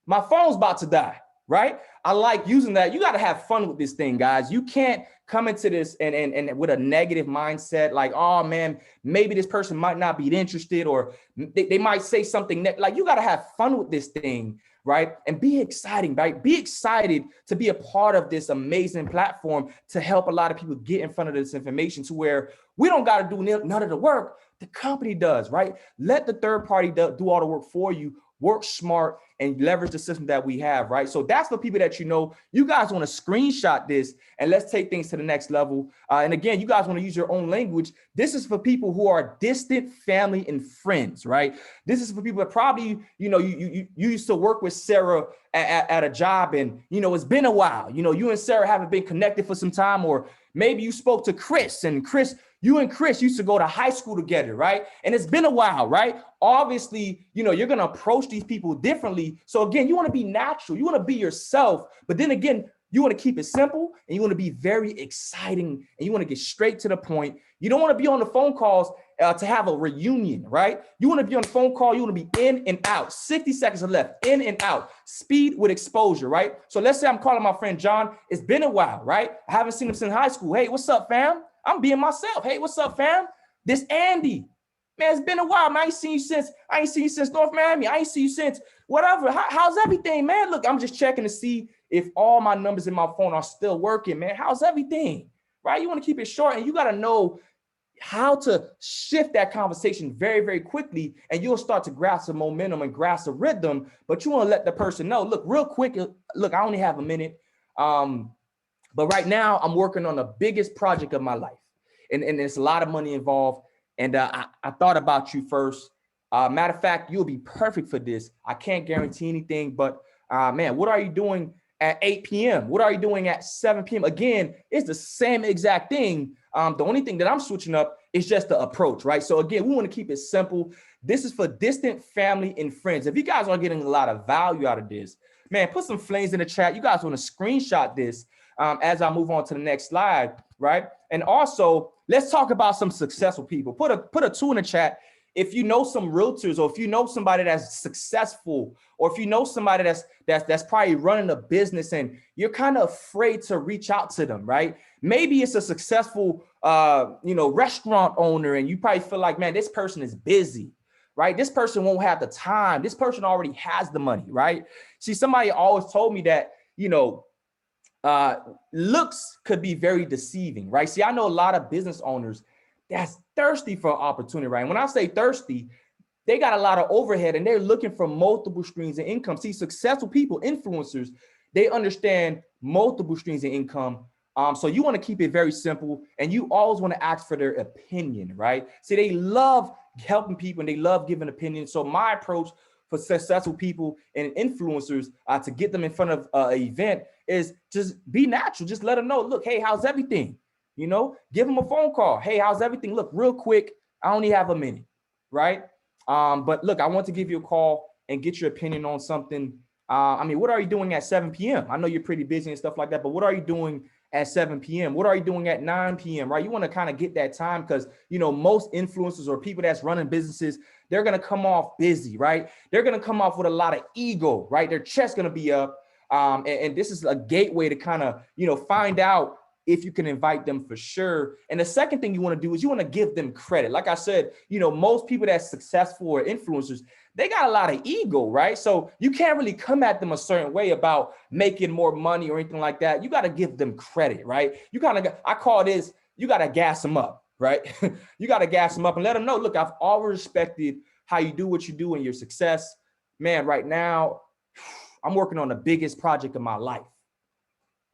my phone's about to die, right? I like using that. You got to have fun with this thing, guys. You can't come into this and with a negative mindset, like, oh man, maybe this person might not be interested, or they might say something like, you got to have fun with this thing, right? And be exciting, right? Be excited to be a part of this amazing platform to help a lot of people get in front of this information to where we don't got to do none of the work. The company does, right? Let the third party do all the work for you. Work smart and leverage the system that we have, right? So that's for people that, you guys want to screenshot this and let's take things to the next level. And again, you guys want to use your own language. This is for people who are distant family and friends, right? This is for people that probably, you used to work with Sarah at a job and, it's been a while. You and Sarah haven't been connected for some time, or maybe you spoke to Chris and you and Chris used to go to high school together, right? And it's been a while, right? Obviously, you're going to approach these people differently. So again, you want to be natural. You want to be yourself. But then again, you want to keep it simple and you want to be very exciting and you want to get straight to the point. You don't want to be on the phone calls to have a reunion, right? You want to be on the phone call. You want to be in and out, 60 seconds or left, in and out, speed with exposure, right? So let's say I'm calling my friend John. It's been a while, right? I haven't seen him since high school. Hey, what's up, fam? I'm being myself. Hey, what's up, fam? This Andy. Man, it's been a while, man. I ain't seen you since North Miami. I ain't seen you since whatever. How's everything, man? Look, I'm just checking to see if all my numbers in my phone are still working, man. How's everything, right? You want to keep it short and you got to know how to shift that conversation very, very quickly, and you'll start to grasp the momentum and grasp the rhythm, but you want to let the person know, look, real quick, look, I only have a minute. But right now I'm working on the biggest project of my life and there's a lot of money involved. And I thought about you first. Matter of fact, you'll be perfect for this. I can't guarantee anything, but man, what are you doing at 8 p.m.? What are you doing at 7 p.m.? Again, it's the same exact thing. The only thing that I'm switching up is just the approach, right? So again, we want to keep it simple. This is for distant family and friends. If you guys are getting a lot of value out of this, man, put some flames in the chat. You guys want to screenshot this as I move on to the next slide, right? And also, let's talk about some successful people. Put a 2 in the chat if you know some realtors, or if you know somebody that's successful, or if you know somebody that's probably running a business and you're kind of afraid to reach out to them, right? Maybe it's a successful restaurant owner and you probably feel like, man, this person is busy, right? This person won't have the time. This person already has the money, right? See, somebody always told me that, looks could be very deceiving, right? See, I know a lot of business owners that's thirsty for opportunity, right? And when I say thirsty, they got a lot of overhead and they're looking for multiple streams of income. See, successful people, influencers, they understand multiple streams of income. So you want to keep it very simple and you always want to ask for their opinion, right? See, they love helping people and they love giving opinions. So my approach for successful people and influencers to get them in front of an event is just be natural. Just let them know, look, hey, how's everything? Give them a phone call. Hey, how's everything? Look, real quick, I only have a minute, right? But look, I want to give you a call and get your opinion on something. What are you doing at 7 p.m.? I know you're pretty busy and stuff like that, but what are you doing at 7 p.m.? What are you doing at 9 p.m., right? You want to kind of get that time because, most influencers or people that's running businesses, they're going to come off busy, right? They're going to come off with a lot of ego, right? Their chest going to be up. And this is a gateway to kind of, find out if you can invite them for sure. And the second thing you want to do is you want to give them credit. Like I said, most people that's successful or influencers, they got a lot of ego, right? So you can't really come at them a certain way about making more money or anything like that. You got to give them credit, right? You kind of, I call this, you got to gas them up, right? You got to gas them up and let them know, look, I've always respected how you do what you do and your success. Man, right now, I'm working on the biggest project of my life.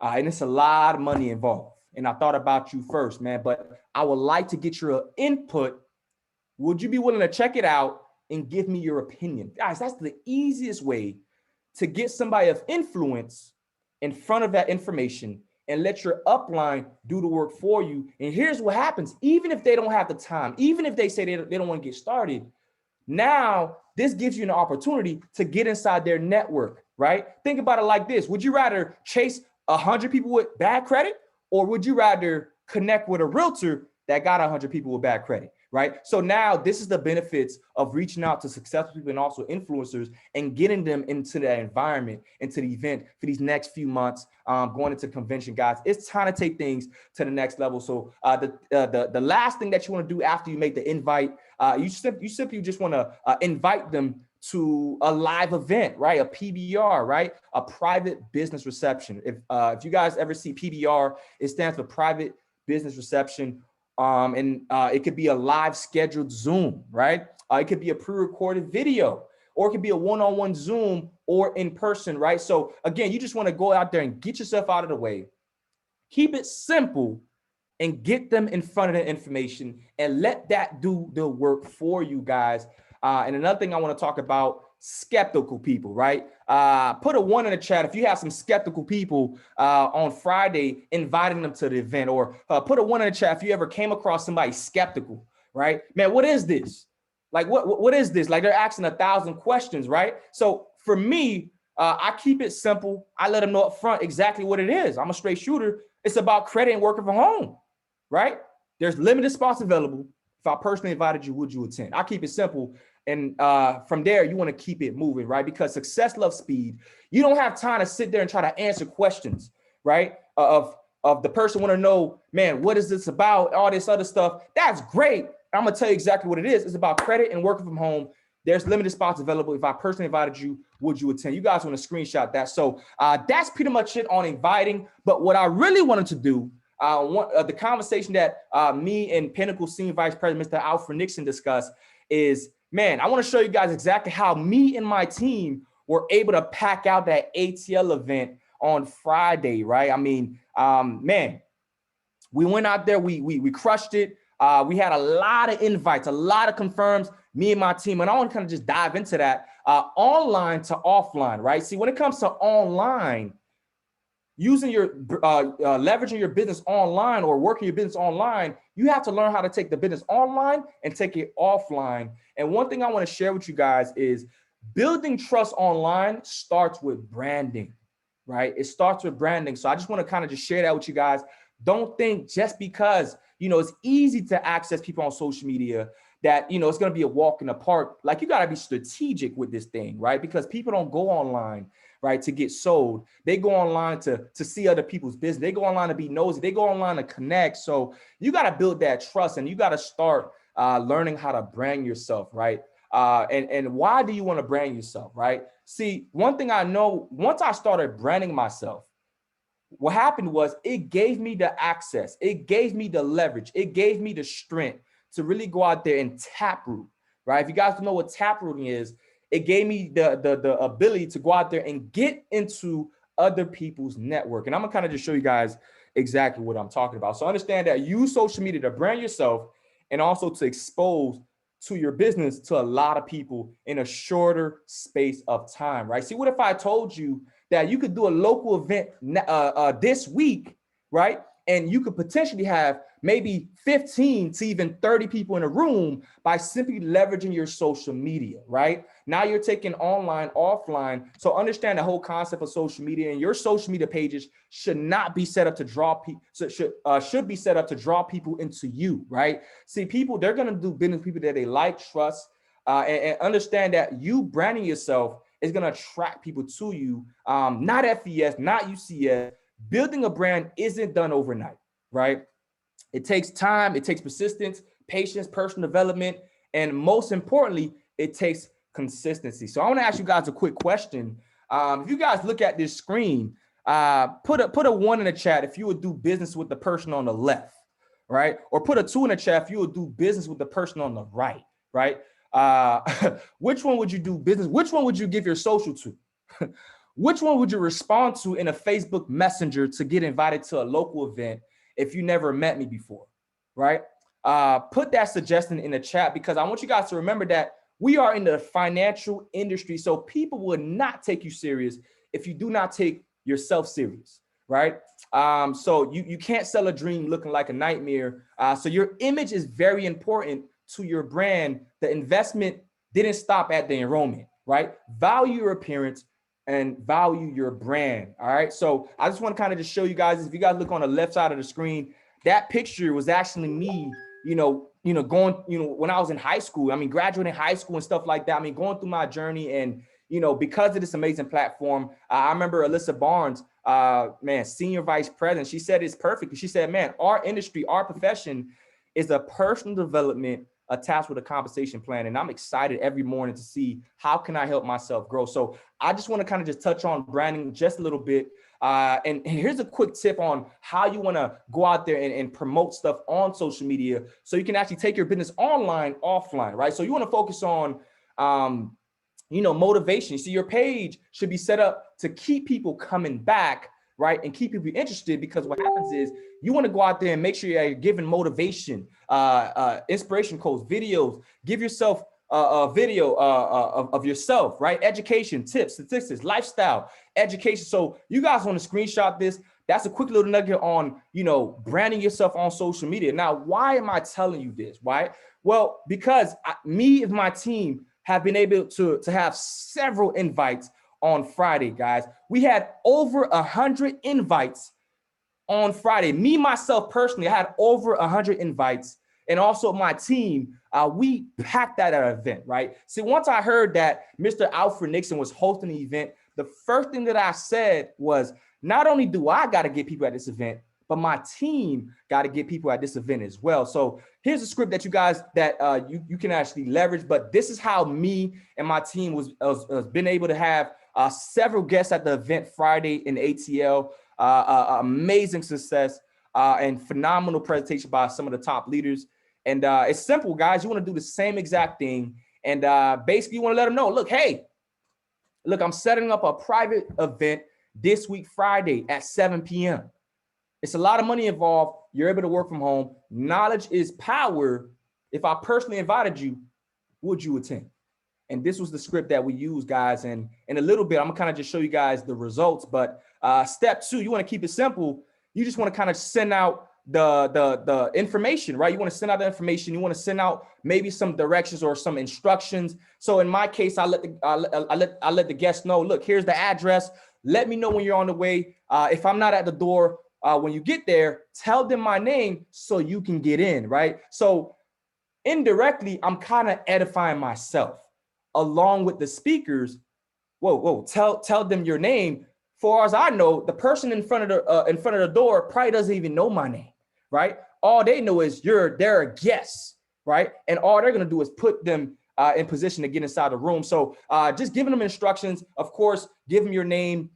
And it's a lot of money involved. And I thought about you first, man, but I would like to get your input. Would you be willing to check it out and give me your opinion. Guys, that's the easiest way to get somebody of influence in front of that information and let your upline do the work for you. And here's what happens. Even if they don't have the time, even if they say they don't want to get started, now this gives you an opportunity to get inside their network, right? Think about it like this. Would you rather chase 100 people with bad credit, or would you rather connect with a realtor that got 100 people with bad credit, right? So now this is the benefits of reaching out to successful people and also influencers and getting them into that environment, into the event for these next few months, going into convention, guys. It's time to take things to the next level. So the last thing that you want to do after you make the invite, you simply just want to invite them to a live event, right? A PBR, right? A private business reception. If you guys ever see PBR, it stands for private business reception. And it could be a live scheduled Zoom, right? It could be a pre-recorded video, or it could be a one-on-one Zoom or in person, right? So again, you just want to go out there and get yourself out of the way. Keep it simple and get them in front of the information and let that do the work for you guys. And another thing I want to talk about, skeptical people, right? Put a 1 in the chat if you have some skeptical people on Friday, inviting them to the event, or put a 1 in the chat if you ever came across somebody skeptical, right? Man, what is this? Like, what is this? Like, they're asking 1,000 questions, right? So for me, I keep it simple. I let them know up front exactly what it is. I'm a straight shooter. It's about credit and working from home, right? There's limited spots available. If I personally invited you, would you attend? I keep it simple. And from there, you want to keep it moving, right? Because success loves speed. You don't have time to sit there and try to answer questions, right? Of the person want to know, man, what is this about? All this other stuff. That's great. I'm going to tell you exactly what it is. It's about credit and working from home. There's limited spots available. If I personally invited you, would you attend? You guys want to screenshot that. So that's pretty much it on inviting. But what I really wanted to do, the conversation that me and Pinnacle Senior Vice President, Mr. Alfred Nixon, discussed is, man, I want to show you guys exactly how me and my team were able to pack out that ATL event on Friday, right? I mean, man, we went out there, we crushed it. We had a lot of invites, a lot of confirms, me and my team. And I want to kind of just dive into that online to offline, right? See, when it comes to online, using your leveraging your business online or working your business online, you have to learn how to take the business online and take it offline. And one thing I want to share with you guys is building trust online starts with branding, right? It starts with branding. So I just want to kind of just share that with you guys. Don't think just because, it's easy to access people on social media that, it's going to be a walk in the park. Like, you got to be strategic with this thing, right? Because people don't go online, right, to get sold. They go online to see other people's business. They go online to be nosy. They go online to connect. So you got to build that trust, and you got to start learning how to brand yourself, right? And why do you want to brand yourself, right? See, one thing I know, once I started branding myself, what happened was it gave me the access. It gave me the leverage. It gave me the strength to really go out there and taproot, right? If you guys don't know what taprooting is, it gave me the ability to go out there and get into other people's network. And I'm gonna kind of just show you guys exactly what I'm talking about. So understand that use social media to brand yourself and also to expose to your business to a lot of people in a shorter space of time, right? See, what if I told you that you could do a local event this week, right? And you could potentially have maybe 15 to even 30 people in a room by simply leveraging your social media, right? Now you're taking online, offline. So understand the whole concept of social media, and your social media pages should not be set up to draw people, so should be set up to draw people into you, right? See, people, they're going to do business with people that they like, trust, and understand that you branding yourself is going to attract people to you, not FES, not UCS. Building a brand isn't done overnight, right? It takes time, it takes persistence, patience, personal development, and most importantly, it takes consistency. So I want to ask you guys a quick question. If you guys look at this screen, put a 1 in the chat if you would do business with the person on the left, right? Or put a 2 in the chat if you would do business with the person on the right, right? Which one would you do business? Which one would you give your social to? Which one would you respond to in a Facebook Messenger to get invited to a local event if you never met me before, right? Put that suggestion in the chat, because I want you guys to remember that we are in the financial industry. So people will not take you serious if you do not take yourself serious, right? So you can't sell a dream looking like a nightmare. So your image is very important to your brand. The investment didn't stop at the enrollment, right? Value your appearance and value your brand. All right. So I just want to kind of just show you guys, if you guys look on the left side of the screen, that picture was actually me, going, when I was in high school, I mean, graduating high school and stuff like that. I mean, going through my journey and, because of this amazing platform, I remember Alyssa Barnes, senior vice president, she said it's perfect. She said, man, our industry, our profession is a personal development attached with a compensation plan. And I'm excited every morning to see how can I help myself grow. So I just want to kind of just touch on branding just a little bit. And here's a quick tip on how you want to go out there and promote stuff on social media so you can actually take your business online, offline, right? So you want to focus on, motivation. See, your page should be set up to keep people coming back, right? And keep people interested, because what happens is you want to go out there and make sure you're giving motivation, inspiration quotes, videos, give yourself a video of yourself, right? Education, tips, statistics, lifestyle, education. So you guys want to screenshot this. That's a quick little nugget on, branding yourself on social media. Now, why am I telling you this? Why? Well, because me and my team have been able to have several invites on Friday, guys. We had over 100 invites on Friday. Me, myself, personally, I had over 100 invites. And also my team, we packed that at an event, right? See, once I heard that Mr. Alfred Nixon was hosting the event, the first thing that I said was, not only do I got to get people at this event, but my team got to get people at this event as well. So here's a script that you guys, that you can actually leverage, but this is how me and my team was been able to have several guests at the event Friday in ATL, amazing success and phenomenal presentation by some of the top leaders. And it's simple, guys. You want to do the same exact thing. And basically you want to let them know, look, hey, look, I'm setting up a private event this week, Friday at 7 p.m. It's a lot of money involved. You're able to work from home. Knowledge is power. If I personally invited you, would you attend? And this was the script that we use, guys. And in a little bit, I'm gonna kind of just show you guys the results. But step 2, you want to keep it simple. You just want to kind of send out the information, right? You want to send out the information. You want to send out maybe some directions or some instructions. So in my case, I let the guests know, look, here's the address. Let me know when you're on the way. If I'm not at the door, when you get there, tell them my name so you can get in, right? So indirectly, I'm kind of edifying myself along with the speakers. Tell them your name. For as I know, the person in front of the door probably doesn't even know my name, right? All they know is they're a guest, right? And all they're gonna do is put them in position to get inside the room. So just giving them instructions, of course, give them your name,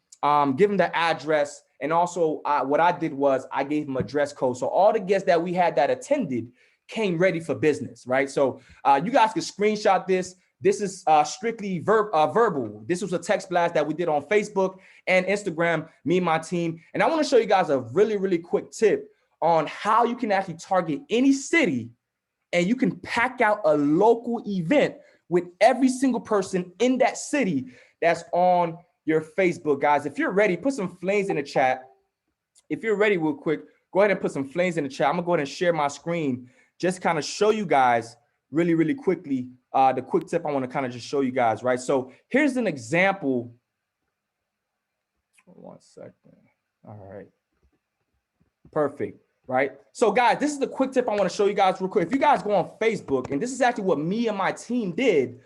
give them the address. And also what I did was I gave them a dress code. So all the guests that we had that attended came ready for business, right? So you guys can screenshot this. This is strictly verbal. This was a text blast that we did on Facebook and Instagram, me and my team. And I want to show you guys a really, really quick tip on how you can actually target any city and you can pack out a local event with every single person in that city that's on your Facebook, guys. If you're ready, put some flames in the chat. If you're ready real quick, go ahead and put some flames in the chat. I'm gonna go ahead and share my screen, just kind of show you guys really, really quickly the quick tip I want to kind of just show you guys, right? So here's an example. 1 second. All right. Perfect, right? So guys, this is the quick tip I want to show you guys real quick. If you guys go on Facebook, and this is actually what me and my team did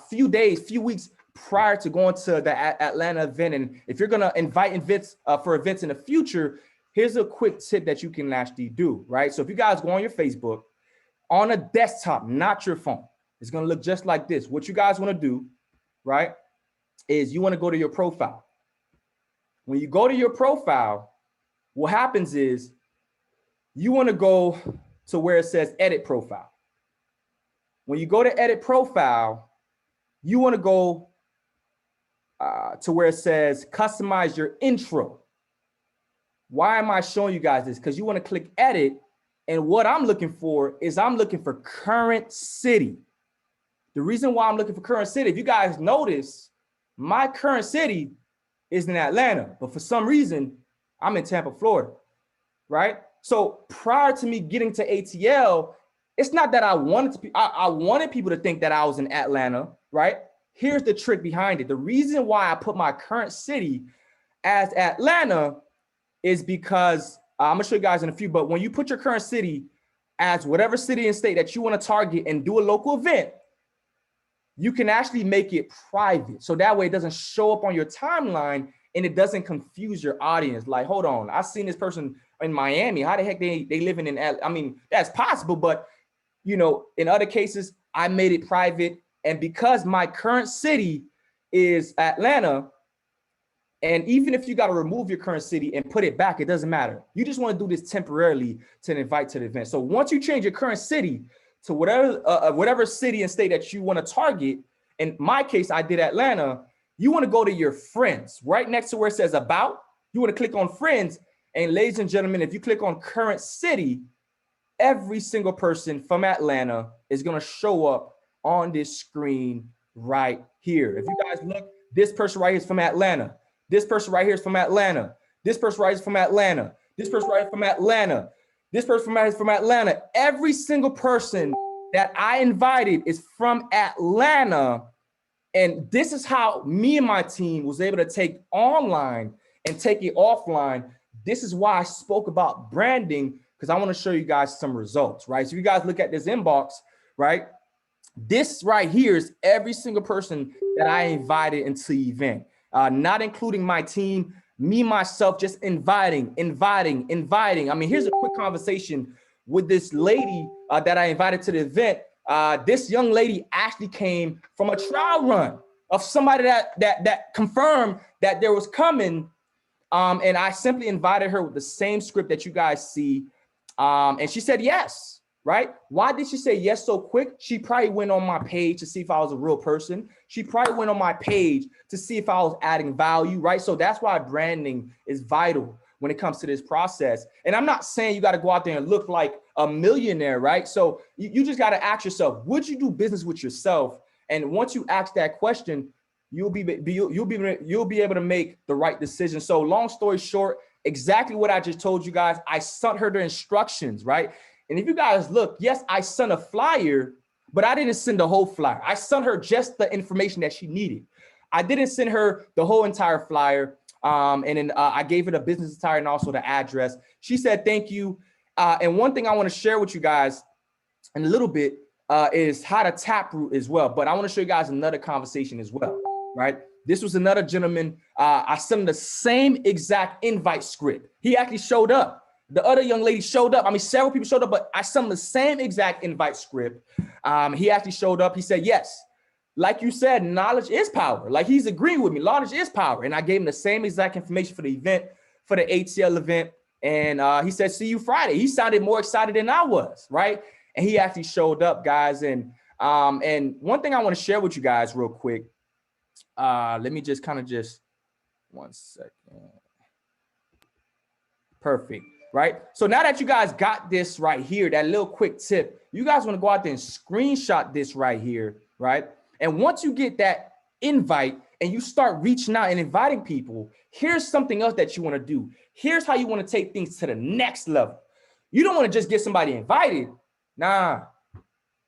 few weeks prior to going to the Atlanta event. And if you're going to invite events for events in the future, here's a quick tip that you can actually do, right? So if you guys go on your Facebook on a desktop, not your phone, it's going to look just like this. What you guys want to do, right, is you want to go to your profile. When you go to your profile, what happens is you want to go to where it says edit profile. When you go to edit profile, you want to go to where it says customize your intro. Why am I showing you guys this? Because you want to click edit. And what I'm looking for is I'm looking for current city. The reason why I'm looking for current city, if you guys notice, my current city is in Atlanta, but for some reason, I'm in Tampa, Florida, right? So prior to me getting to ATL, it's not that I wanted to, I wanted people to think that I was in Atlanta, right? Here's the trick behind it. The reason why I put my current city as Atlanta is because I'm gonna show you guys in a few, but when you put your current city as whatever city and state that you want to target and do a local event, you can actually make it private. So that way it doesn't show up on your timeline and it doesn't confuse your audience. Like, hold on, I seen this person in Miami. How the heck they living in, I mean, that's possible, but you know, in other cases, I made it private. And because my current city is Atlanta, and even if you got to remove your current city and put it back, it doesn't matter. You just want to do this temporarily to invite to the event. So once you change your current city to whatever city and state that you want to target, in my case, I did Atlanta, you want to go to your friends right next to where it says about, you want to click on friends. And ladies and gentlemen, if you click on current city, every single person from Atlanta is going to show up on this screen right here. If you guys look, this person right here is from Atlanta. This person right here is from Atlanta. This person right here is from Atlanta. This person right here is from Atlanta. This person right here is from Atlanta. Every single person that I invited is from Atlanta. And this is how me and my team was able to take online and take it offline. This is why I spoke about branding, because I want to show you guys some results, right? So if you guys look at this inbox, right? This right here is every single person that I invited into the event, not including my team, me, myself, just inviting. I mean, here's a quick conversation with this lady that I invited to the event. This young lady actually came from a trial run of somebody that confirmed that there was coming. And I simply invited her with the same script that you guys see. And she said yes, right? Why did she say yes so quick? She probably went on my page to see if I was a real person. She probably went on my page to see if I was adding value, right? So that's why branding is vital when it comes to this process. And I'm not saying you got to go out there and look like a millionaire, right? So you just got to ask yourself, would you do business with yourself? And once you ask that question, you'll be able to make the right decision. So long story short, exactly what I just told you guys, I sent her the instructions, right? And if you guys look, yes, I sent a flyer, but I didn't send the whole flyer. I sent her just the information that she needed. I didn't send her the whole entire flyer. And then I gave her the business attire and also the address. She said, thank you. And one thing I want to share with you guys in a little bit is how to taproot as well. But I want to show you guys another conversation as well, right? This was another gentleman. I sent him the same exact invite script. He actually showed up. The other young lady showed up. I mean, several people showed up, but I sent him the same exact invite script. He actually showed up. He said, yes, like you said, knowledge is power. Like he's agreeing with me. Knowledge is power. And I gave him the same exact information for the event, for the ATL event. And he said, see you Friday. He sounded more excited than I was, right? And he actually showed up, guys. And one thing I want to share with you guys real quick. Let me just one second. Perfect. Right. So now that you guys got this right here, that little quick tip, you guys want to go out there and screenshot this right here. Right. And once you get that invite and you start reaching out and inviting people, here's something else that you want to do. Here's how you want to take things to the next level. You don't want to just get somebody invited. Nah,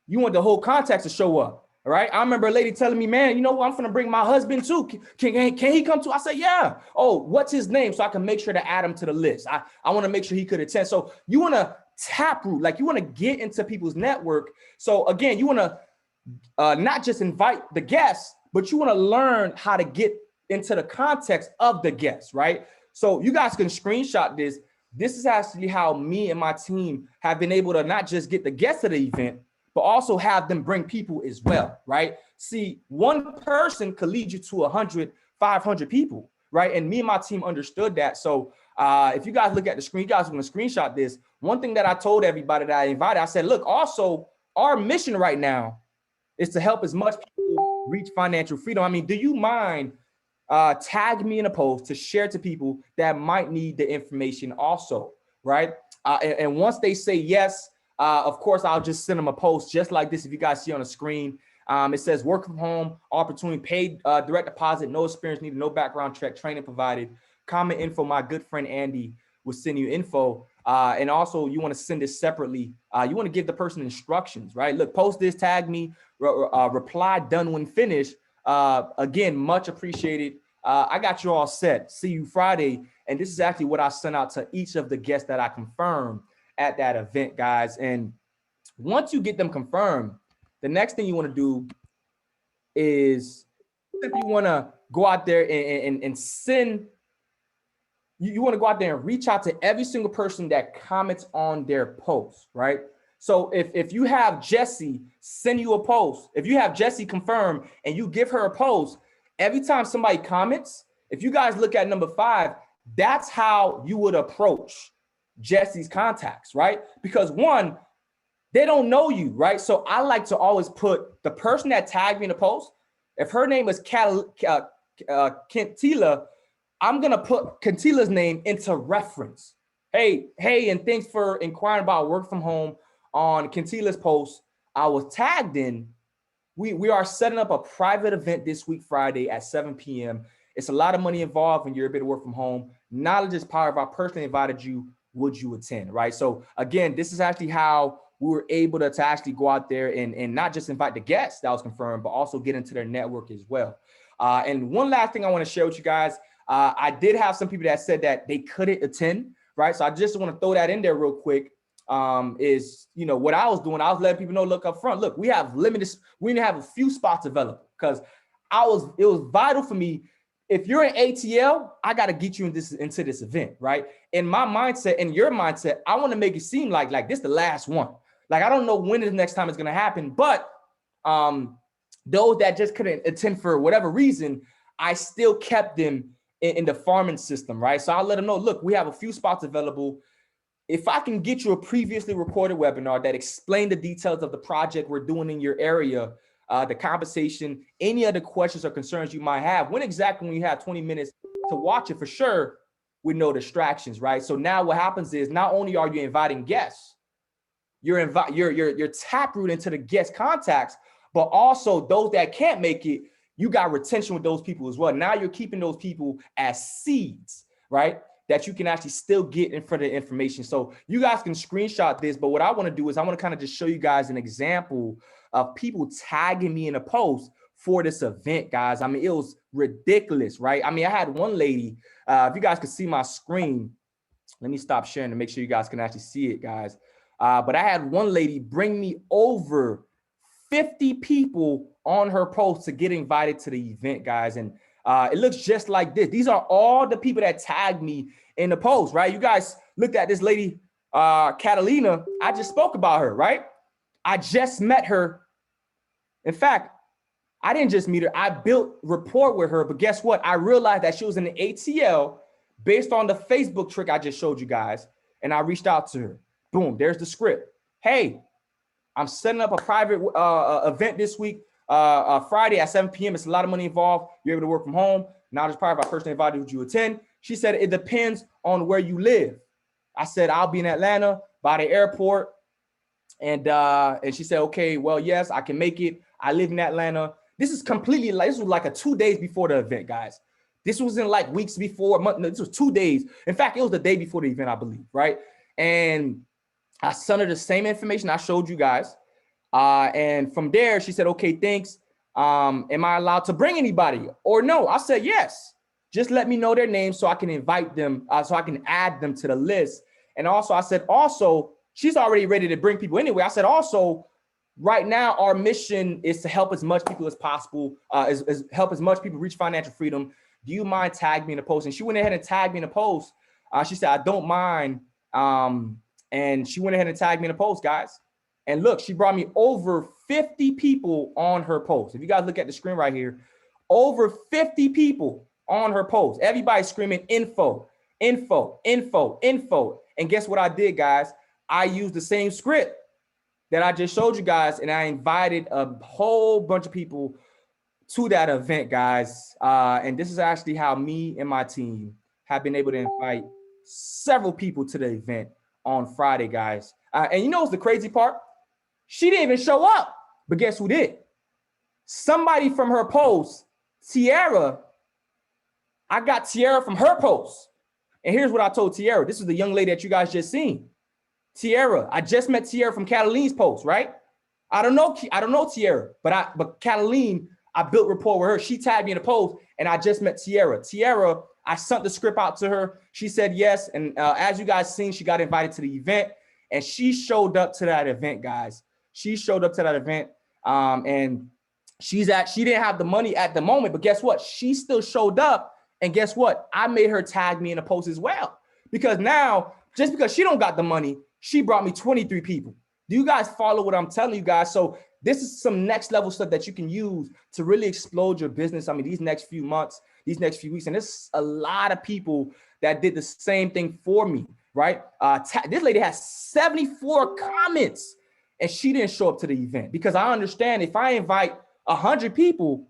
you want the whole context to show up. All right. I remember a lady telling me, man, you know what? I'm going to bring my husband too. Can he come too? I said, yeah. Oh, what's his name? So I can make sure to add him to the list. I want to make sure he could attend. So you want to taproot, like you want to get into people's network. So again, you want to not just invite the guests, but you want to learn how to get into the context of the guests, right? So you guys can screenshot this. This is actually how me and my team have been able to not just get the guests of the event, but also have them bring people as well, right? See, one person could lead you to 100, 500 people, right? And me and my team understood that. So if you guys look at the screen, you guys want to screenshot this. One thing that I told everybody that I invited, I said, look, also our mission right now is to help as much people reach financial freedom. I mean, do you mind tag me in a post to share to people that might need the information also, right? And once they say yes, of course, I'll just send them a post just like this. If you guys see on the screen, It says work from home, opportunity, paid direct deposit, no experience needed, no background check, training provided. Comment info, my good friend Andy will send you info. And also you want to send this separately. You want to give the person instructions, right? Look, post this, tag me, reply done when finished. Again, much appreciated. I got you all set. See you Friday. And this is actually what I sent out to each of the guests that I confirmed at that event, guys. And once you get them confirmed, the next thing you want to do is if you want to go out there and send, you want to go out there and reach out to every single person that comments on their post, right? So if you have Jesse send you a post, if you have Jesse confirm and you give her a post, every time somebody comments, if you guys look at number 5, that's how you would approach Jesse's contacts, right? Because one, they don't know you, right? So I like to always put the person that tagged me in the post, if her name is Kentila, I'm gonna put Kentila's name into reference. Hey, and thanks for inquiring about work from home on Kentila's post. I was tagged in. We are setting up a private event this week, Friday at 7 p.m. It's a lot of money involved when you're able to work from home. Knowledge is power. If I personally invited you, would you attend, right? So again, this is actually how we were able to actually go out there and not just invite the guests that was confirmed, but also get into their network as well. And one last thing I want to share with you guys, I did have some people that said that they couldn't attend, right? So I just want to throw that in there real quick. Is, you know, what I was doing, I was letting people know, look up front, look, we have limited, we didn't have a few spots available because it was vital for me. If you're in ATL, I got to get you into this event, right? In my mindset, in your mindset, I want to make it seem like this the last one. Like, I don't know when the next time it's going to happen, but those that just couldn't attend for whatever reason, I still kept them in the farming system, right? So I'll let them know, look, we have a few spots available. If I can get you a previously recorded webinar that explained the details of the project we're doing in your area, the compensation, any other questions or concerns you might have, when you have 20 minutes to watch it for sure with no distractions, right? So now what happens is not only are you inviting guests, you're taproot into the guest contacts, but also those that can't make it, you got retention with those people as well. Now you're keeping those people as seeds, right? That you can actually still get in front of the information. So you guys can screenshot this, but what I want to do is I want to kind of just show you guys an example of people tagging me in a post for this event, guys. I mean, it was ridiculous, right? I mean, I had one lady, if you guys could see my screen, let me stop sharing to make sure you guys can actually see it, guys. But I had one lady bring me over 50 people on her post to get invited to the event, guys. And it looks just like this. These are all the people that tagged me in the post, right? You guys looked at this lady, Catalina. I just spoke about her, right? I just met her. In fact, I didn't just meet her. I built rapport with her, but guess what? I realized that she was in the ATL based on the Facebook trick I just showed you guys. And I reached out to her. Boom, there's the script. Hey, I'm setting up a private event this week, Friday at 7 p.m. It's a lot of money involved. You're able to work from home. Now there's part of our personally invited, would you attend? She said, it depends on where you live. I said, I'll be in Atlanta by the airport. And she said, okay, well, yes, I can make it. I live in Atlanta. This is completely this was like 2 days before the event, guys. This wasn't like weeks before, month. No, this was 2 days. In fact, it was the day before the event, I believe, right? And I sent her the same information I showed you guys. And from there, she said, okay, thanks. Am I allowed to bring anybody or no? I said, yes. Just let me know their names so I can invite them, so I can add them to the list. And also, I said, also, she's already ready to bring people anyway. I said, also, right now, our mission is to help as much people as possible, help as much people reach financial freedom. Do you mind tagging me in a post? And she went ahead and tagged me in a post. She said, I don't mind. And she went ahead and tagged me in a post, guys. And look, she brought me over 50 people on her post. If you guys look at the screen right here, over 50 people on her post. Everybody screaming info, info, info, info. And guess what I did, guys? I used the same script that I just showed you guys, and I invited a whole bunch of people to that event, guys. And this is actually how me and my team have been able to invite several people to the event on Friday, guys. And you know what's the crazy part? She didn't even show up, but guess who did? somebody from her post, Tiara, I got Tiara from her post. And here's what I told Tiara. This is the young lady that you guys just seen. Tiara, I just met Tiara from Catalina's post, right? I don't know Tiara, but Catalina, I built rapport with her. She tagged me in a post and I just met Tiara. Tiara, I sent the script out to her. She said yes. And as you guys seen, she got invited to the event and she showed up to that event, guys. She showed up to that event and she didn't have the money at the moment, but guess what? She still showed up. And guess what? I made her tag me in a post as well. Because now, just because she don't got the money, she brought me 23 people. Do you guys follow what I'm telling you guys? So this is some next level stuff that you can use to really explode your business. I mean, these next few months, these next few weeks, and there's a lot of people that did the same thing for me, right? This lady has 74 comments and she didn't show up to the event because I understand if I invite 100 people,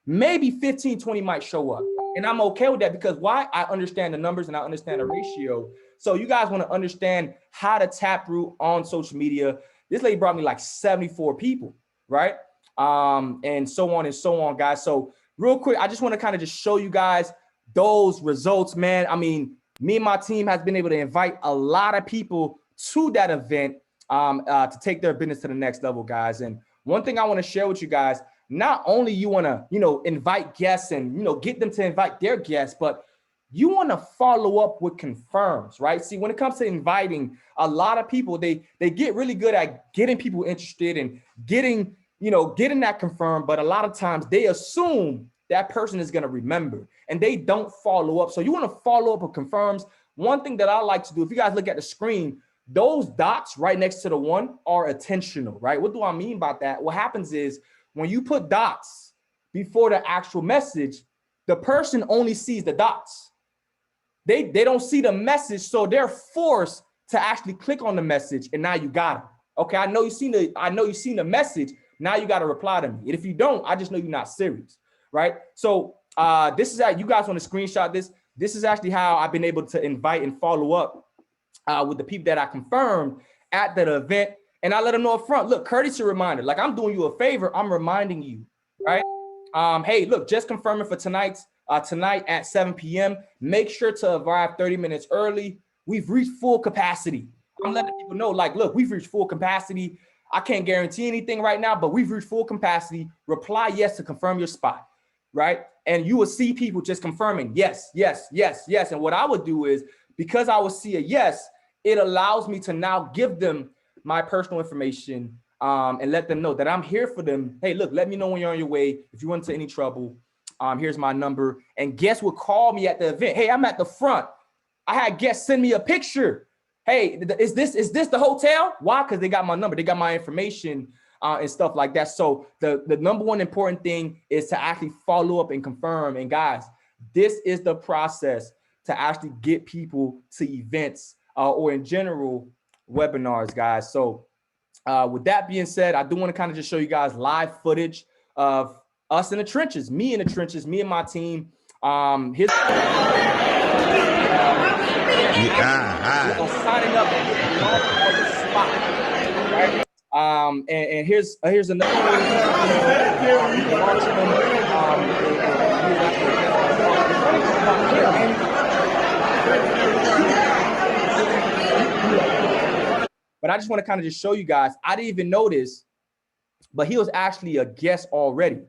maybe 15, 20 might show up. And I'm okay with that because why? I understand the numbers and I understand the ratio. So you guys want to understand how to tap root on social media. This lady brought me like 74 people, right? And so on, guys. So real quick, I just want to kind of just show you guys those results, man. I mean, me and my team has been able to invite a lot of people to that event to take their business to the next level, guys. And one thing I want to share with you guys, not only you want to, invite guests and, get them to invite their guests, but you want to follow up with confirms, right? See, when it comes to inviting a lot of people, they get really good at getting people interested and getting that confirmed. But a lot of times they assume that person is going to remember and they don't follow up. So you want to follow up with confirms. One thing that I like to do, if you guys look at the screen, those dots right next to the one are attentional, right? What do I mean by that? What happens is when you put dots before the actual message, the person only sees the dots. They don't see the message, so they're forced to actually click on the message, and now you got them. Okay, I know you've seen the message. Now you got to reply to me. And if you don't, I just know you're not serious, right? So this is how you guys want to screenshot this. This is actually how I've been able to invite and follow up with the people that I confirmed at that event. And I let them know up front, look, courtesy reminder, like I'm doing you a favor, I'm reminding you, right? Hey, look, just confirming for tonight at 7 p.m. Make sure to arrive 30 minutes early. We've reached full capacity. I'm letting people know, like, look, we've reached full capacity. I can't guarantee anything right now, but we've reached full capacity. Reply yes to confirm your spot, right? And you will see people just confirming yes, yes, yes, yes. And what I would do is, because I will see a yes, it allows me to now give them my personal information and let them know that I'm here for them. Hey, look, let me know when you're on your way. If you run into any trouble, here's my number. And guests would call me at the event. Hey, I'm at the front. I had guests send me a picture. Hey, is this the hotel? Why? Because they got my number. They got my information and stuff like that. So the number one important thing is to actually follow up and confirm. And guys, this is the process to actually get people to events or in general webinars, guys. So with that being said, I do want to kind of just show you guys live footage of us in the trenches, me in the trenches, me and my team. Signing up on the spot, right? And here's another But I just want to kind of just show you guys, I didn't even notice, but he was actually a guest already,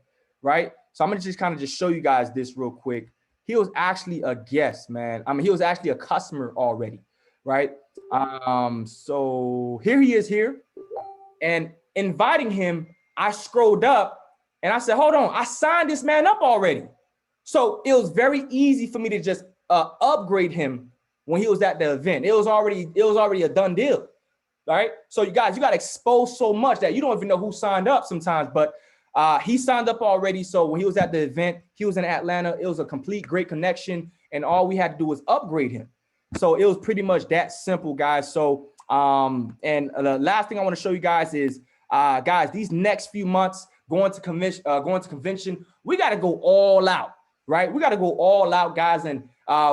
right? So I'm going to just kind of just show you guys this real quick. He was actually a guest, man. I mean, he was actually a customer already, right? So here he is here. And inviting him, I scrolled up and I said, hold on, I signed this man up already. So it was very easy for me to just upgrade him when he was at the event. It was already a done deal. All right. So you guys, you got exposed so much that you don't even know who signed up sometimes, but he signed up already. So when he was at the event, he was in Atlanta. It was a complete great connection. And all we had to do was upgrade him. So it was pretty much that simple, guys. So and the last thing I want to show you guys is, guys, these next few months going to convention, we got to go all out, right? We got to go all out, guys. And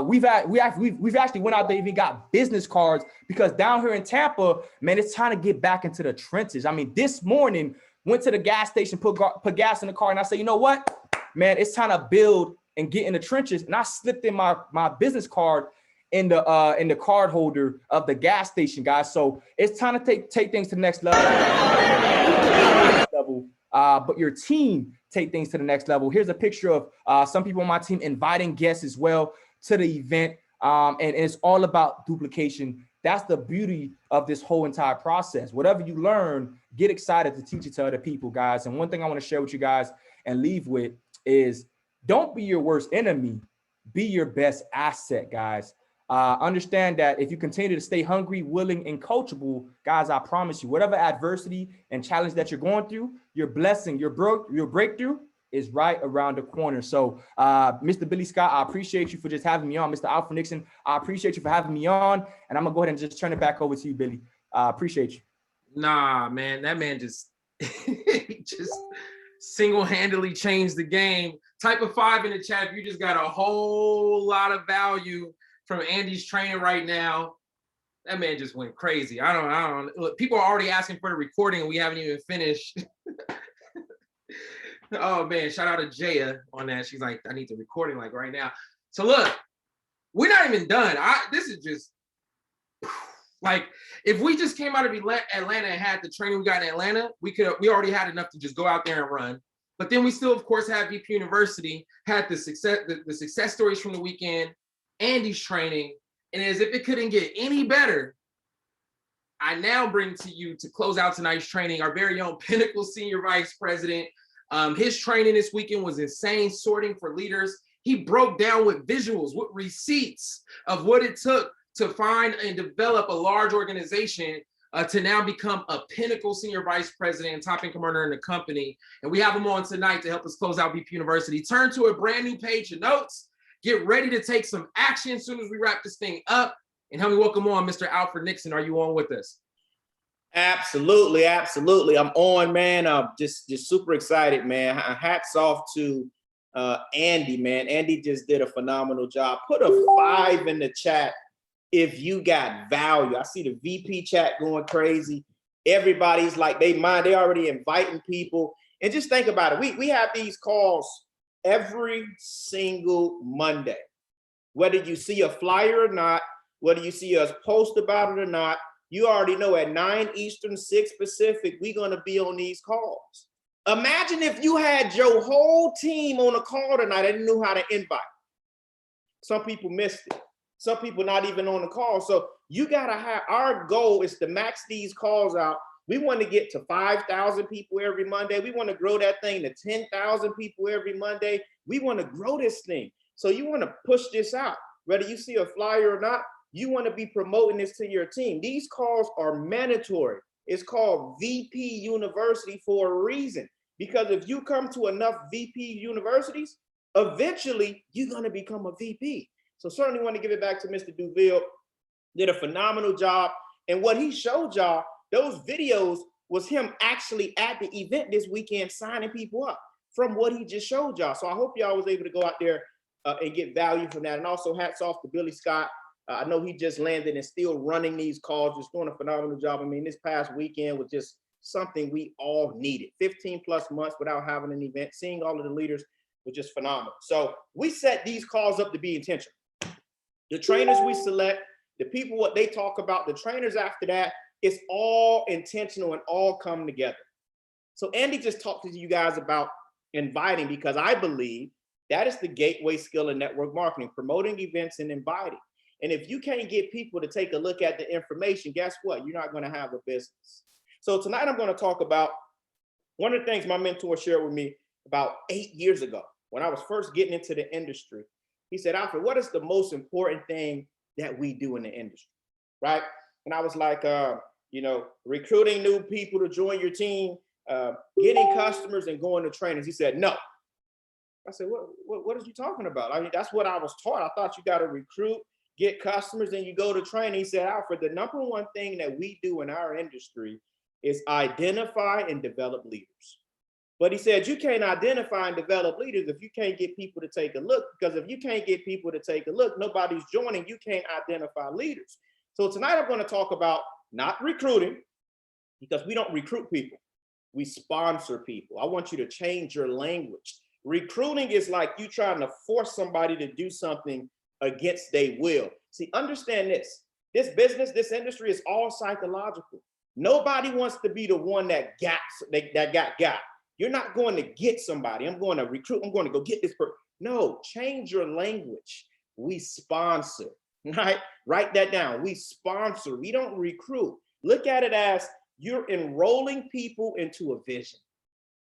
we've actually went out there, even got business cards, because down here in Tampa, man, it's time to get back into the trenches. I mean, this morning went to the gas station, put gas in the car, and I said, you know what, man, it's time to build and get in the trenches. And I slipped in my business card in the card holder of the gas station, guys. So it's time to take things to the next level. But your team take things to the next level. Here's a picture of some people on my team inviting guests as well to the event. And it's all about duplication. That's the beauty of this whole entire process. Whatever you learn, get excited to teach it to other people, guys. And one thing I want to share with you guys and leave with is don't be your worst enemy. Be your best asset, guys. Understand that if you continue to stay hungry, willing, and coachable, guys, I promise you, whatever adversity and challenge that you're going through, your blessing, your breakthrough is right around the corner. So, Mr. Billy Scott, I appreciate you for just having me on. Mr. Alfred Nixon, I appreciate you for having me on. And I'm gonna go ahead and just turn it back over to you, Billy. Appreciate you. Nah, man, that man just he just single-handedly changed the game. Type of 5 in the chat if you just got a whole lot of value from Andy's training right now. That man just went crazy. I don't look, people are already asking for the recording and we haven't even finished. Oh man, shout out to Jaya on that. She's like, I need the recording like right now. So look, we're not even done. This is just like, if we just came out of Atlanta and had the training we got in Atlanta, we already had enough to just go out there and run. But then we still, of course, have VP University, had the success stories from the weekend, Andy's training, and as if it couldn't get any better, I now bring to you to close out tonight's training our very own Pinnacle Senior Vice President. His training this weekend was insane, sorting for leaders. He broke down with visuals, with receipts of what it took to find and develop a large organization to now become a Pinnacle Senior Vice President and top income earner in the company. And we have him on tonight to help us close out VP University. Turn to a brand new page of notes. Get ready to take some action as soon as we wrap this thing up. And help me welcome on Mr. Alfred Nixon. Are you on with us? Absolutely, absolutely. I'm on, man. I'm just super excited, man. Hats off to Andy, man. Andy just did a phenomenal job. Put a 5 in the chat if you got value. I see the VP chat going crazy. Everybody's like, they already inviting people. And just think about it. We have these calls every single Monday. Whether you see a flyer or not, whether you see us post about it or not, you already know at 9 Eastern, 6 Pacific, we're gonna be on these calls. Imagine if you had your whole team on a call tonight and knew how to invite. Some people missed it. Some people not even on the call. So you gotta have, our goal is to max these calls out. We want to get to 5,000 people every Monday. We want to grow that thing to 10,000 people every Monday. We want to grow this thing. So you want to push this out, whether you see a flyer or not. You want to be promoting this to your team. These calls are mandatory. It's called VP University for a reason. Because if you come to enough VP universities, eventually you're going to become a VP. So certainly want to give it back to Mr. Duville. Did a phenomenal job. And what he showed y'all, those videos was him actually at the event this weekend signing people up from what he just showed y'all. So I hope y'all was able to go out there and get value from that. And also hats off to Billy Scott. I know he just landed and still running these calls, just doing a phenomenal job. I mean, this past weekend was just something we all needed. 15 plus months without having an event, seeing all of the leaders was just phenomenal. So we set these calls up to be intentional. The trainers we select, the people, what they talk about, the trainers after that, it's all intentional and all come together. So Andy just talked to you guys about inviting, because I believe that is the gateway skill in network marketing, promoting events and inviting. And if you can't get people to take a look at the information, guess what? You're not going to have a business. So tonight I'm going to talk about one of the things my mentor shared with me about 8 years ago when I was first getting into the industry. He said, Alfred, what is the most important thing that we do in the industry, right? And I was like, recruiting new people to join your team, getting customers and going to trainings. He said, no. I said, what are you talking about? I mean, that's what I was taught. I thought you got to recruit, get customers, and you go to training. He said, Alfred, the number one thing that we do in our industry is identify and develop leaders. But he said, you can't identify and develop leaders if you can't get people to take a look, because if you can't get people to take a look, nobody's joining, you can't identify leaders. So tonight I'm going to talk about not recruiting, because we don't recruit people. we sponsor people. I want you to change your language. Recruiting is like you trying to force somebody to do something against their will. See, understand this. This business, this industry is all psychological. Nobody wants to be the one that got. You're not going to get somebody. I'm going to recruit. I'm going to go get this person. No, change your language. We sponsor, right? Write that down. We sponsor. We don't recruit. Look at it as you're enrolling people into a vision.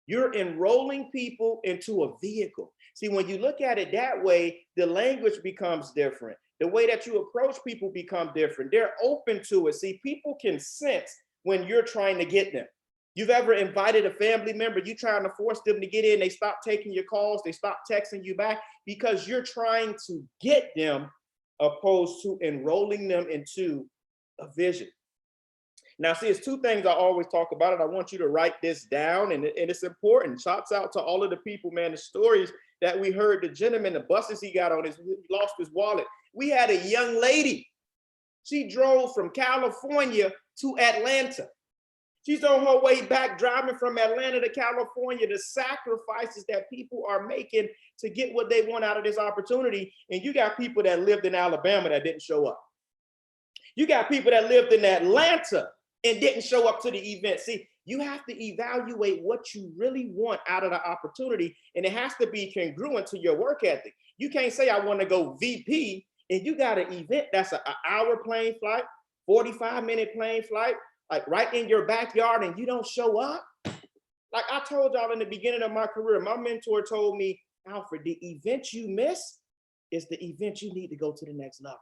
You're enrolling people into a vehicle. See, when you look at it that way, the language becomes different. The way that you approach people become different. They're open to it. See, people can sense when you're trying to get them. You've ever invited a family member, you trying to force them to get in, they stop taking your calls, they stop texting you back because you're trying to get them opposed to enrolling them into a vision. Now, see, it's two things I always talk about, and I want you to write this down, and it's important. Shouts out to all of the people, man, the stories that we heard, the gentleman, the buses he got on, he lost his wallet. We had a young lady. She drove from California to Atlanta. She's on her way back, driving from Atlanta to California, the sacrifices that people are making to get what they want out of this opportunity. And you got people that lived in Alabama that didn't show up. You got people that lived in Atlanta and didn't show up to the event. See, you have to evaluate what you really want out of the opportunity, and it has to be congruent to your work ethic. You can't say, I want to go VP, and you got an event that's an hour plane flight, 45-minute plane flight, like right in your backyard, and you don't show up. Like I told y'all in the beginning of my career, my mentor told me, Alfred, the event you miss is the event you need to go to the next level.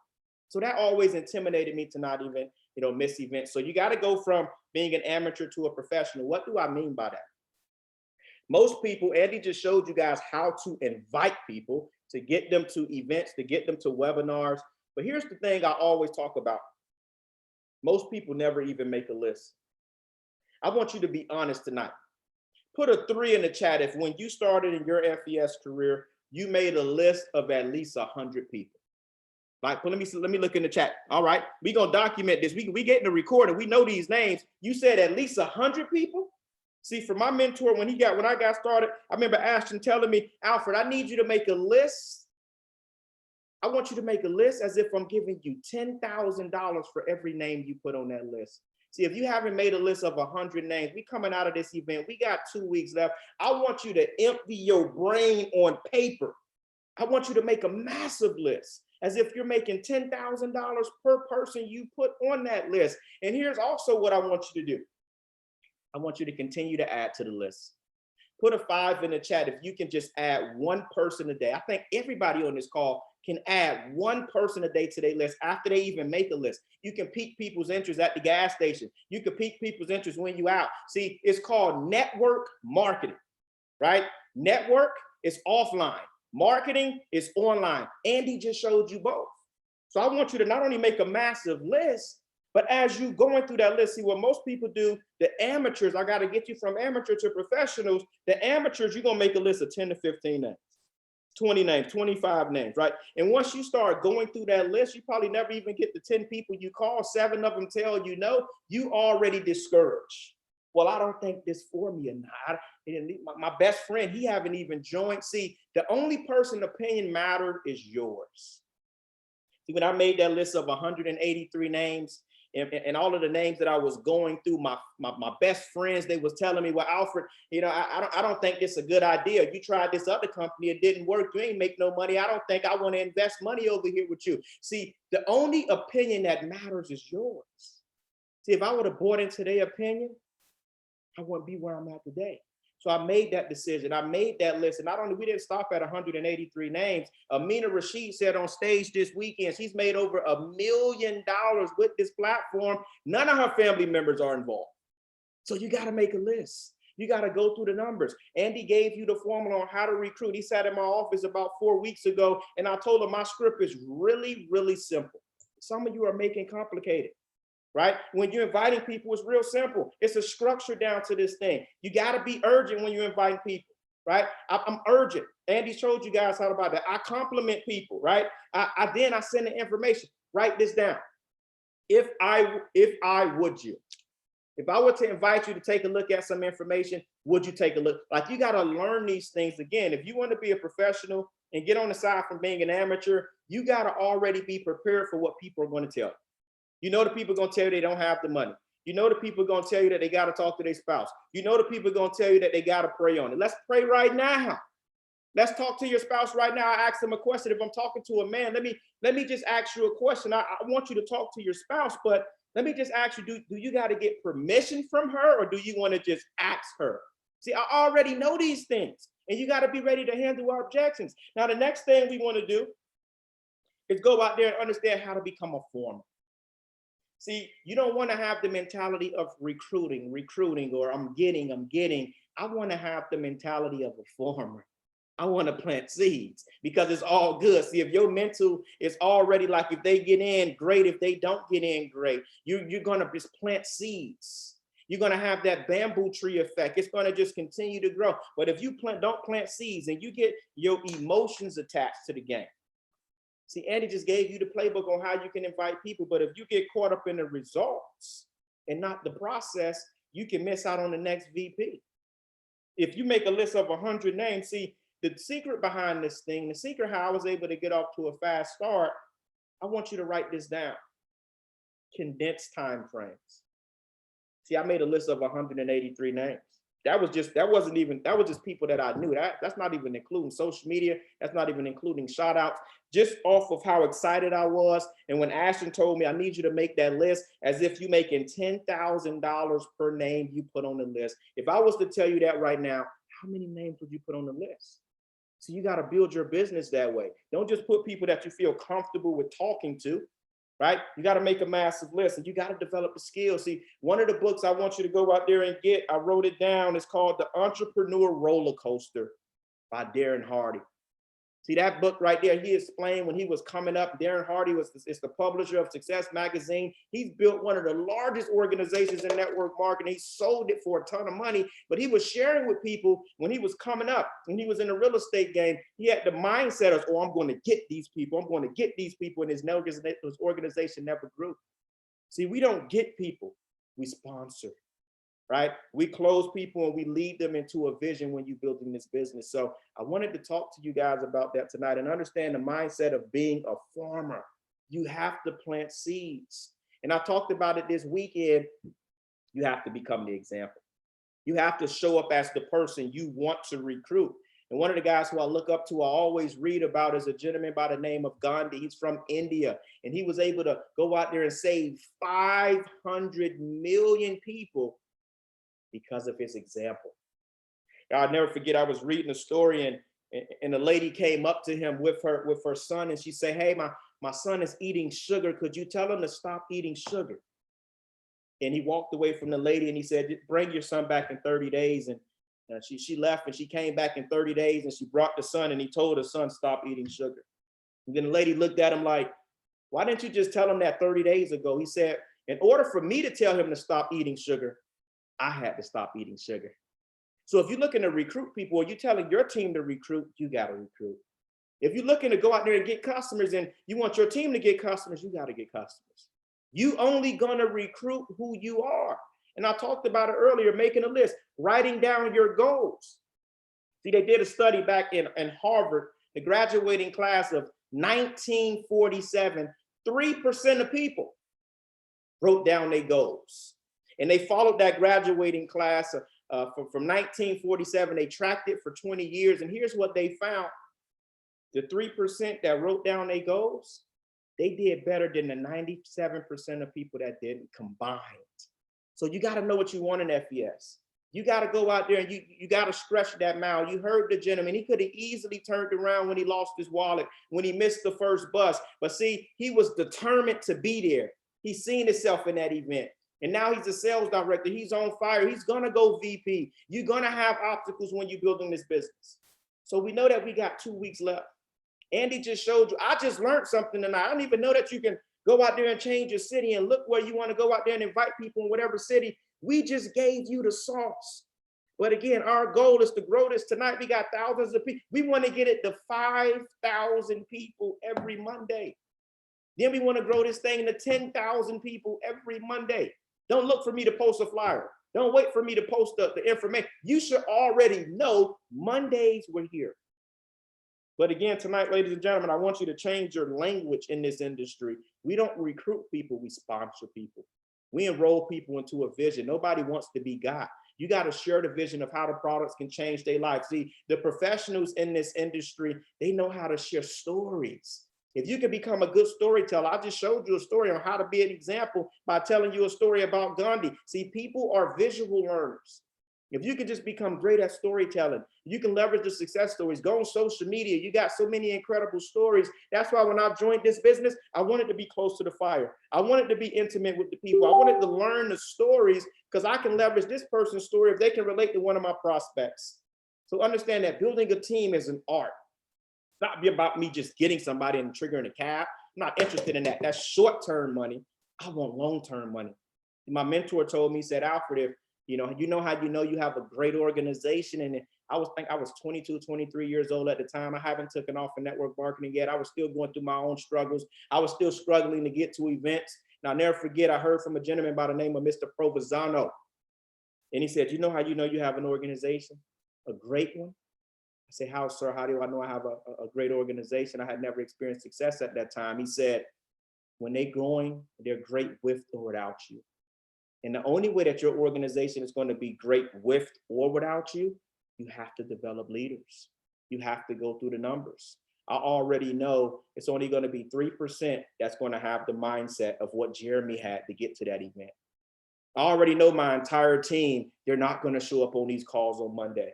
So that always intimidated me to not even, miss events. So you got to go from being an amateur to a professional. What do I mean by that? Most people, Andy just showed you guys how to invite people, to get them to events, to get them to webinars. But here's the thing I always talk about. Most people never even make a list. I want you to be honest tonight. Put a 3 in the chat if when you started in your FES career, you made a list of at least 100 people. Like, let me look in the chat. All right, we gonna document this. We getting the recording. We know these names. You said at least 100 people. See, for my mentor, when I got started, I remember Ashton telling me, Alfred, I need you to make a list. I want you to make a list as if I'm giving you $10,000 for every name you put on that list. See, if you haven't made a list of 100 names, we coming out of this event, we got 2 weeks left. I want you to empty your brain on paper. I want you to make a massive list, as if you're making $10,000 per person you put on that list. And here's also what I want you to do. I want you to continue to add to the list. Put a 5 in the chat if you can just add one person a day. I think everybody on this call can add one person a day to their list after they even make a list. You can pique people's interest at the gas station. You can pique people's interest when you out. See, it's called network marketing, right? Network is offline. Marketing is online. Andy just showed you both. So I want you to not only make a massive list, but as you going through that list, see what most people do, the amateurs, I got to get you from amateur to professionals. The amateurs, you're going to make a list of 10 to 15 names, 20 names, 25 names, right? And once you start going through that list, you probably never even get the 10 people you call. 7 of them tell you no, you already discouraged. Well, I don't think this for me or not. My best friend, he haven't even joined. See, the only person opinion mattered is yours. See, when I made that list of 183 names, and all of the names that I was going through, my best friends, they was telling me, well, Alfred, I don't think this is a good idea. You tried this other company, it didn't work. You ain't make no money. I don't think I want to invest money over here with you. See, the only opinion that matters is yours. See, if I would have bought into their opinion, I wouldn't be where I'm at today. So I made that decision. I made that list. And not only we didn't stop at 183 names. Amina Rashid said on stage this weekend, she's made over $1 million with this platform. None of her family members are involved. So you got to make a list. You got to go through the numbers. Andy gave you the formula on how to recruit. He sat in my office about 4 weeks ago, and I told him my script is really, really simple. Some of you are making complicated. Right? When you're inviting people, it's real simple. It's a structure down to this thing. You got to be urgent when you're inviting people, right? I'm urgent. Andy showed you guys how about that. I compliment people, right? I send the information. Write this down. If I would you. If I were to invite you to take a look at some information, would you take a look? Like, you got to learn these things. Again, if you want to be a professional and get on the side from being an amateur, you got to already be prepared for what people are going to tell you. You know, the people are going to tell you they don't have the money. You know, the people are going to tell you that they got to talk to their spouse. You know, the people are going to tell you that they got to pray on it. Let's pray right now. Let's talk to your spouse right now. I ask them a question. If I'm talking to a man, let me just ask you a question. I want you to talk to your spouse, but let me just ask you, do you got to get permission from her, or do you want to just ask her? See, I already know these things, and you got to be ready to handle our objections. Now, the next thing we want to do is go out there and understand how to become a former. See, you don't want to have the mentality of recruiting, or I'm getting. I want to have the mentality of a former. I want to plant seeds, because it's all good. See, if your mental is already like, if they get in, great. If they don't get in, great. You're going to just plant seeds. You're going to have that bamboo tree effect. It's going to just continue to grow. But if you don't plant seeds and you get your emotions attached to the game. See, Andy just gave you the playbook on how you can invite people. But if you get caught up in the results and not the process, you can miss out on the next VP. If you make a list of 100 names, see, the secret behind this thing, the secret how I was able to get off to a fast start, I want you to write this down. Condensed time frames. See, I made a list of 183 names. That was just people that I knew. That's not even including social media. That's not even including shout outs. Just off of how excited I was. And when Ashton told me, I need you to make that list, as if you making $10,000 per name you put on the list. If I was to tell you that right now, how many names would you put on the list? So you got to build your business that way. Don't just put people that you feel comfortable with talking to, right? You got to make a massive list, and you got to develop the skills. See, one of the books I want you to go out there and get, I wrote it down. It's called The Entrepreneur Roller Coaster by Darren Hardy. See, that book right there, he explained when he was coming up, Darren Hardy is the publisher of Success Magazine. He's built one of the largest organizations in network marketing. He sold it for a ton of money, but he was sharing with people when he was coming up, when he was in the real estate game, he had the mindset of, oh, I'm going to get these people. I'm going to get these people, and his organization never grew. See, we don't get people, we sponsor. Right? We close people and we lead them into a vision when you're building this business. So I wanted to talk to you guys about that tonight and understand the mindset of being a farmer. You have to plant seeds. And I talked about it this weekend. You have to become the example. You have to show up as the person you want to recruit. And one of the guys who I look up to, I always read about, is a gentleman by the name of Gandhi. He's from India, and he was able to go out there and save 500 million people because of his example. I'll never forget, I was reading a story, and a lady came up to him with her son, and she said, hey, my son is eating sugar. Could you tell him to stop eating sugar? And he walked away from the lady and he said, bring your son back in 30 days. And she left, and she came back in 30 days and she brought the son, and he told her son, stop eating sugar. And then the lady looked at him like, why didn't you just tell him that 30 days ago? He said, in order for me to tell him to stop eating sugar, I had to stop eating sugar. So if you're looking to recruit people, or you're telling your team to recruit, you got to recruit. If you're looking to go out there and get customers, and you want your team to get customers, you got to get customers. You only going to recruit who you are. And I talked about it earlier, making a list, writing down your goals. See, they did a study back in Harvard, the graduating class of 1947, 3% of people wrote down their goals. And they followed that graduating class from 1947. They tracked it for 20 years. And here's what they found. The 3% that wrote down their goals, they did better than the 97% of people that didn't combined. So you got to know what you want in FES. You got to go out there and you got to stretch that mile. You heard the gentleman. He could have easily turned around when he lost his wallet, when he missed the first bus. But see, he was determined to be there. He's seen himself in that event. And now he's a sales director. He's on fire. He's going to go VP. You're going to have obstacles when you're building this business. So we know that we got 2 weeks left. Andy just showed you. I just learned something tonight. I don't even know that you can go out there and change your city and look where you want to go out there and invite people in whatever city. We just gave you the sauce. But again, our goal is to grow this. Tonight, we got thousands of people. We want to get it to 5,000 people every Monday. Then we want to grow this thing to 10,000 people every Monday. Don't look for me to post a flyer. Don't wait for me to post the information. You should already know Mondays we're here. But again, tonight, ladies and gentlemen, I want you to change your language in this industry. We don't recruit people, we sponsor people. We enroll people into a vision. Nobody wants to be God. You got to share the vision of how the products can change their life. See, the professionals in this industry, they know how to share stories. If you can become a good storyteller, I just showed you a story on how to be an example by telling you a story about Gandhi. See, people are visual learners. If you can just become great at storytelling, you can leverage the success stories. Go on social media. You got so many incredible stories. That's why when I joined this business, I wanted to be close to the fire. I wanted to be intimate with the people. I wanted to learn the stories because I can leverage this person's story if they can relate to one of my prospects. So understand that building a team is an art. It's not about me just getting somebody and triggering a cab. I'm not interested in that. That's short-term money. I want long-term money. My mentor told me, he said, Alfred, if you know how you have a great organization. And I was 22, 23 years old at the time. I haven't taken off in network marketing yet. I was still going through my own struggles. I was still struggling to get to events. And I'll never forget, I heard from a gentleman by the name of Mr. Provenzano. And he said, you know you have an organization, a great one? I said, how, sir? How do I know I have a great organization? I had never experienced success at that time. He said, when they're growing, they're great with or without you. And the only way that your organization is going to be great with or without you, you have to develop leaders. You have to go through the numbers. I already know it's only going to be 3% that's going to have the mindset of what Jeremy had to get to that event. I already know my entire team, they're not going to show up on these calls on Monday.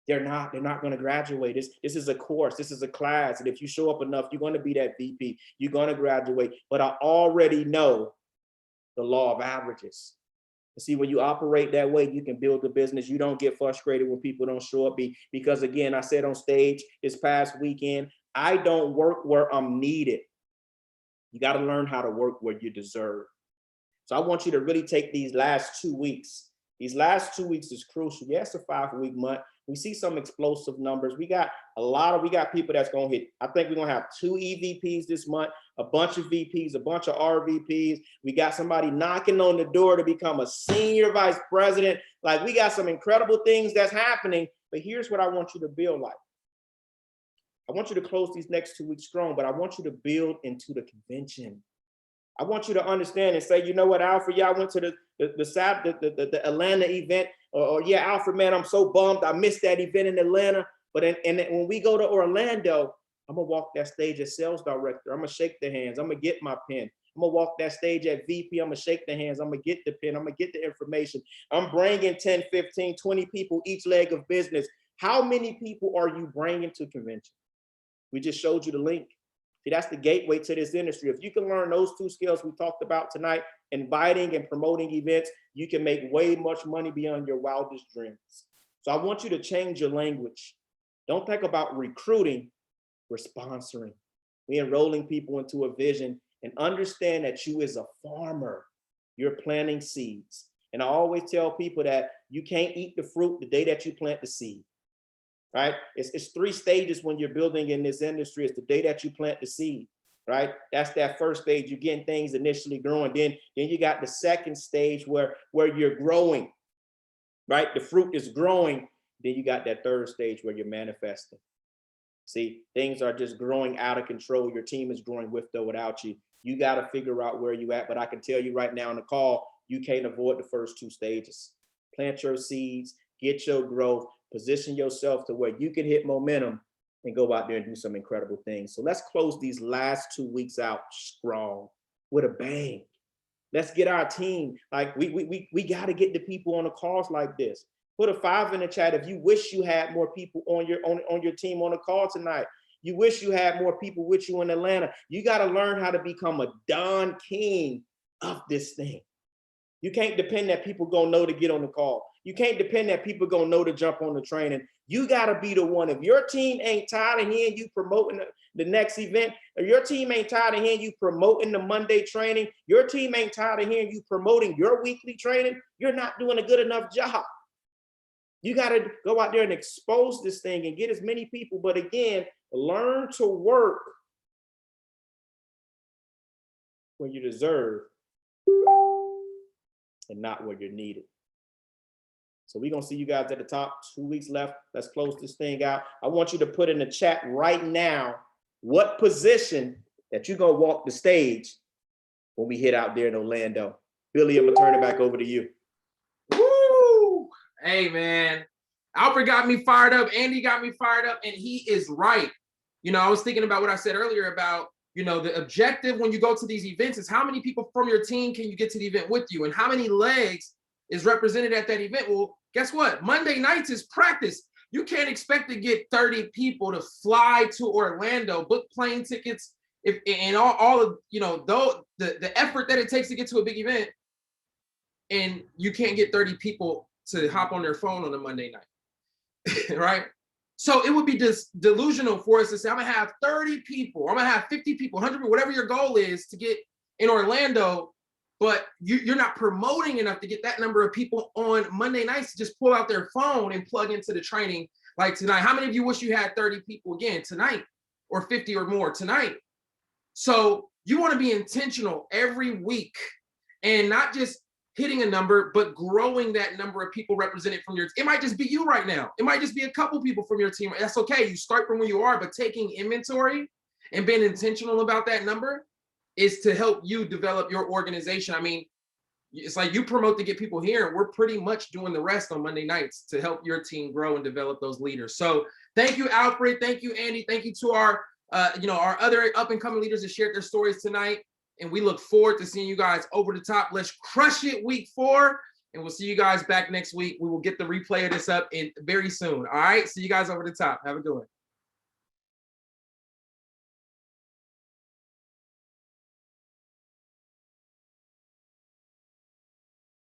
They're not going to graduate. This is a course, this is a class. And if you show up enough, you're going to be that VP, you're going to graduate. But I already know the law of averages. See, when you operate that way, you can build a business. You don't get frustrated when people don't show up because again, I said on stage this past weekend, I don't work where I'm needed. You got to learn how to work where you deserve. So I want you to really take these last 2 weeks. These last 2 weeks is crucial. Yes, a 5-week month. We see some explosive numbers. We got people that's going to hit. I think we're going to have 2 EVPs this month, a bunch of VPs, a bunch of RVPs. We got somebody knocking on the door to become a senior vice president. Like, we got some incredible things that's happening. But here's what I want you to build like. I want you to close these next 2 weeks strong, but I want you to build into the convention. I want you to understand and say, you know what, Alfred, yeah, I went to the Atlanta event, or yeah, Alfred, man, I'm so bummed I missed that event in Atlanta. But and when we go to Orlando, I'm gonna walk that stage as sales director. I'm gonna shake the hands. I'm gonna get my pen. I'm gonna walk that stage at VP. I'm gonna shake the hands. I'm gonna get the pen. I'm gonna get the information. I'm bringing 10, 15, 20 people each leg of business. How many people are you bringing to convention? We just showed you the link. See, that's the gateway to this industry. If you can learn those 2 skills we talked about tonight, inviting and promoting events, you can make way much money beyond your wildest dreams. So I want you to change your language. Don't think about recruiting, we're sponsoring. We're enrolling people into a vision, and understand that you as a farmer, you're planting seeds. And I always tell people that you can't eat the fruit the day that you plant the seed. Right? It's 3 stages when you're building in this industry. It's the day that you plant the seed, right? That's that first stage. You're getting things initially growing. Then you got the second stage where you're growing, right? The fruit is growing. Then you got that third stage where you're manifesting. See, things are just growing out of control. Your team is growing with or without you. You got to figure out where you at. But I can tell you right now on the call, you can't avoid the first 2 stages. Plant your seeds, get your growth, position yourself to where you can hit momentum and go out there and do some incredible things. So let's close these last 2 weeks out strong with a bang. Let's get our team. Like we got to get the people on the calls like this. Put a 5 in the chat if you wish you had more people on your team on the call tonight. You wish you had more people with you in Atlanta. You got to learn how to become a Don King of this thing. You can't depend that people gonna know to get on the call. You can't depend that people gonna know to jump on the training. You gotta be the one. If your team ain't tired of hearing you promoting the next event, or your team ain't tired of hearing you promoting the Monday training, your team ain't tired of hearing you promoting your weekly training, you're not doing a good enough job. You gotta go out there and expose this thing and get as many people. But again, learn to work when you deserve. and not where you're needed. So we're going to see you guys at the top. 2 weeks left. Let's close this thing out. I want you to put in the chat right now what position that you're going to walk the stage when we hit out there in Orlando. Billy, I'm going to turn it back over to you. Woo! Hey, man. Alfred got me fired up. Andy got me fired up, and he is right. You know, I was thinking about what I said earlier about, you know, the objective when you go to these events is how many people from your team can you get to the event with you, and how many legs is represented at that event. Well, guess what? Monday nights is practice. You can't expect to get 30 people to fly to Orlando, book plane tickets, and all of, you know, though the effort that it takes to get to a big event, and you can't get 30 people to hop on their phone on a Monday night, right? So it would be just delusional for us to say, I'm gonna have 30 people, I'm gonna have 50 people, 100 people, whatever your goal is to get in Orlando, but you're not promoting enough to get that number of people on Monday nights to just pull out their phone and plug into the training like tonight. How many of you wish you had 30 people again tonight, or 50 or more tonight? So you wanna be intentional every week and not just hitting a number, but growing that number of people represented from your, it might just be you right now. It might just be a couple people from your team. That's okay. You start from where you are, but taking inventory and being intentional about that number is to help you develop your organization. I mean, it's like you promote to get people here, and we're pretty much doing the rest on Monday nights to help your team grow and develop those leaders. So thank you, Alfred. Thank you, Andy. Thank you to our, you know, our other up and coming leaders that shared their stories tonight. And we look forward to seeing you guys over the top. Let's crush it week 4. And we'll see you guys back next week. We will get the replay of this up in very soon. All right. See you guys over the top. Have a good one.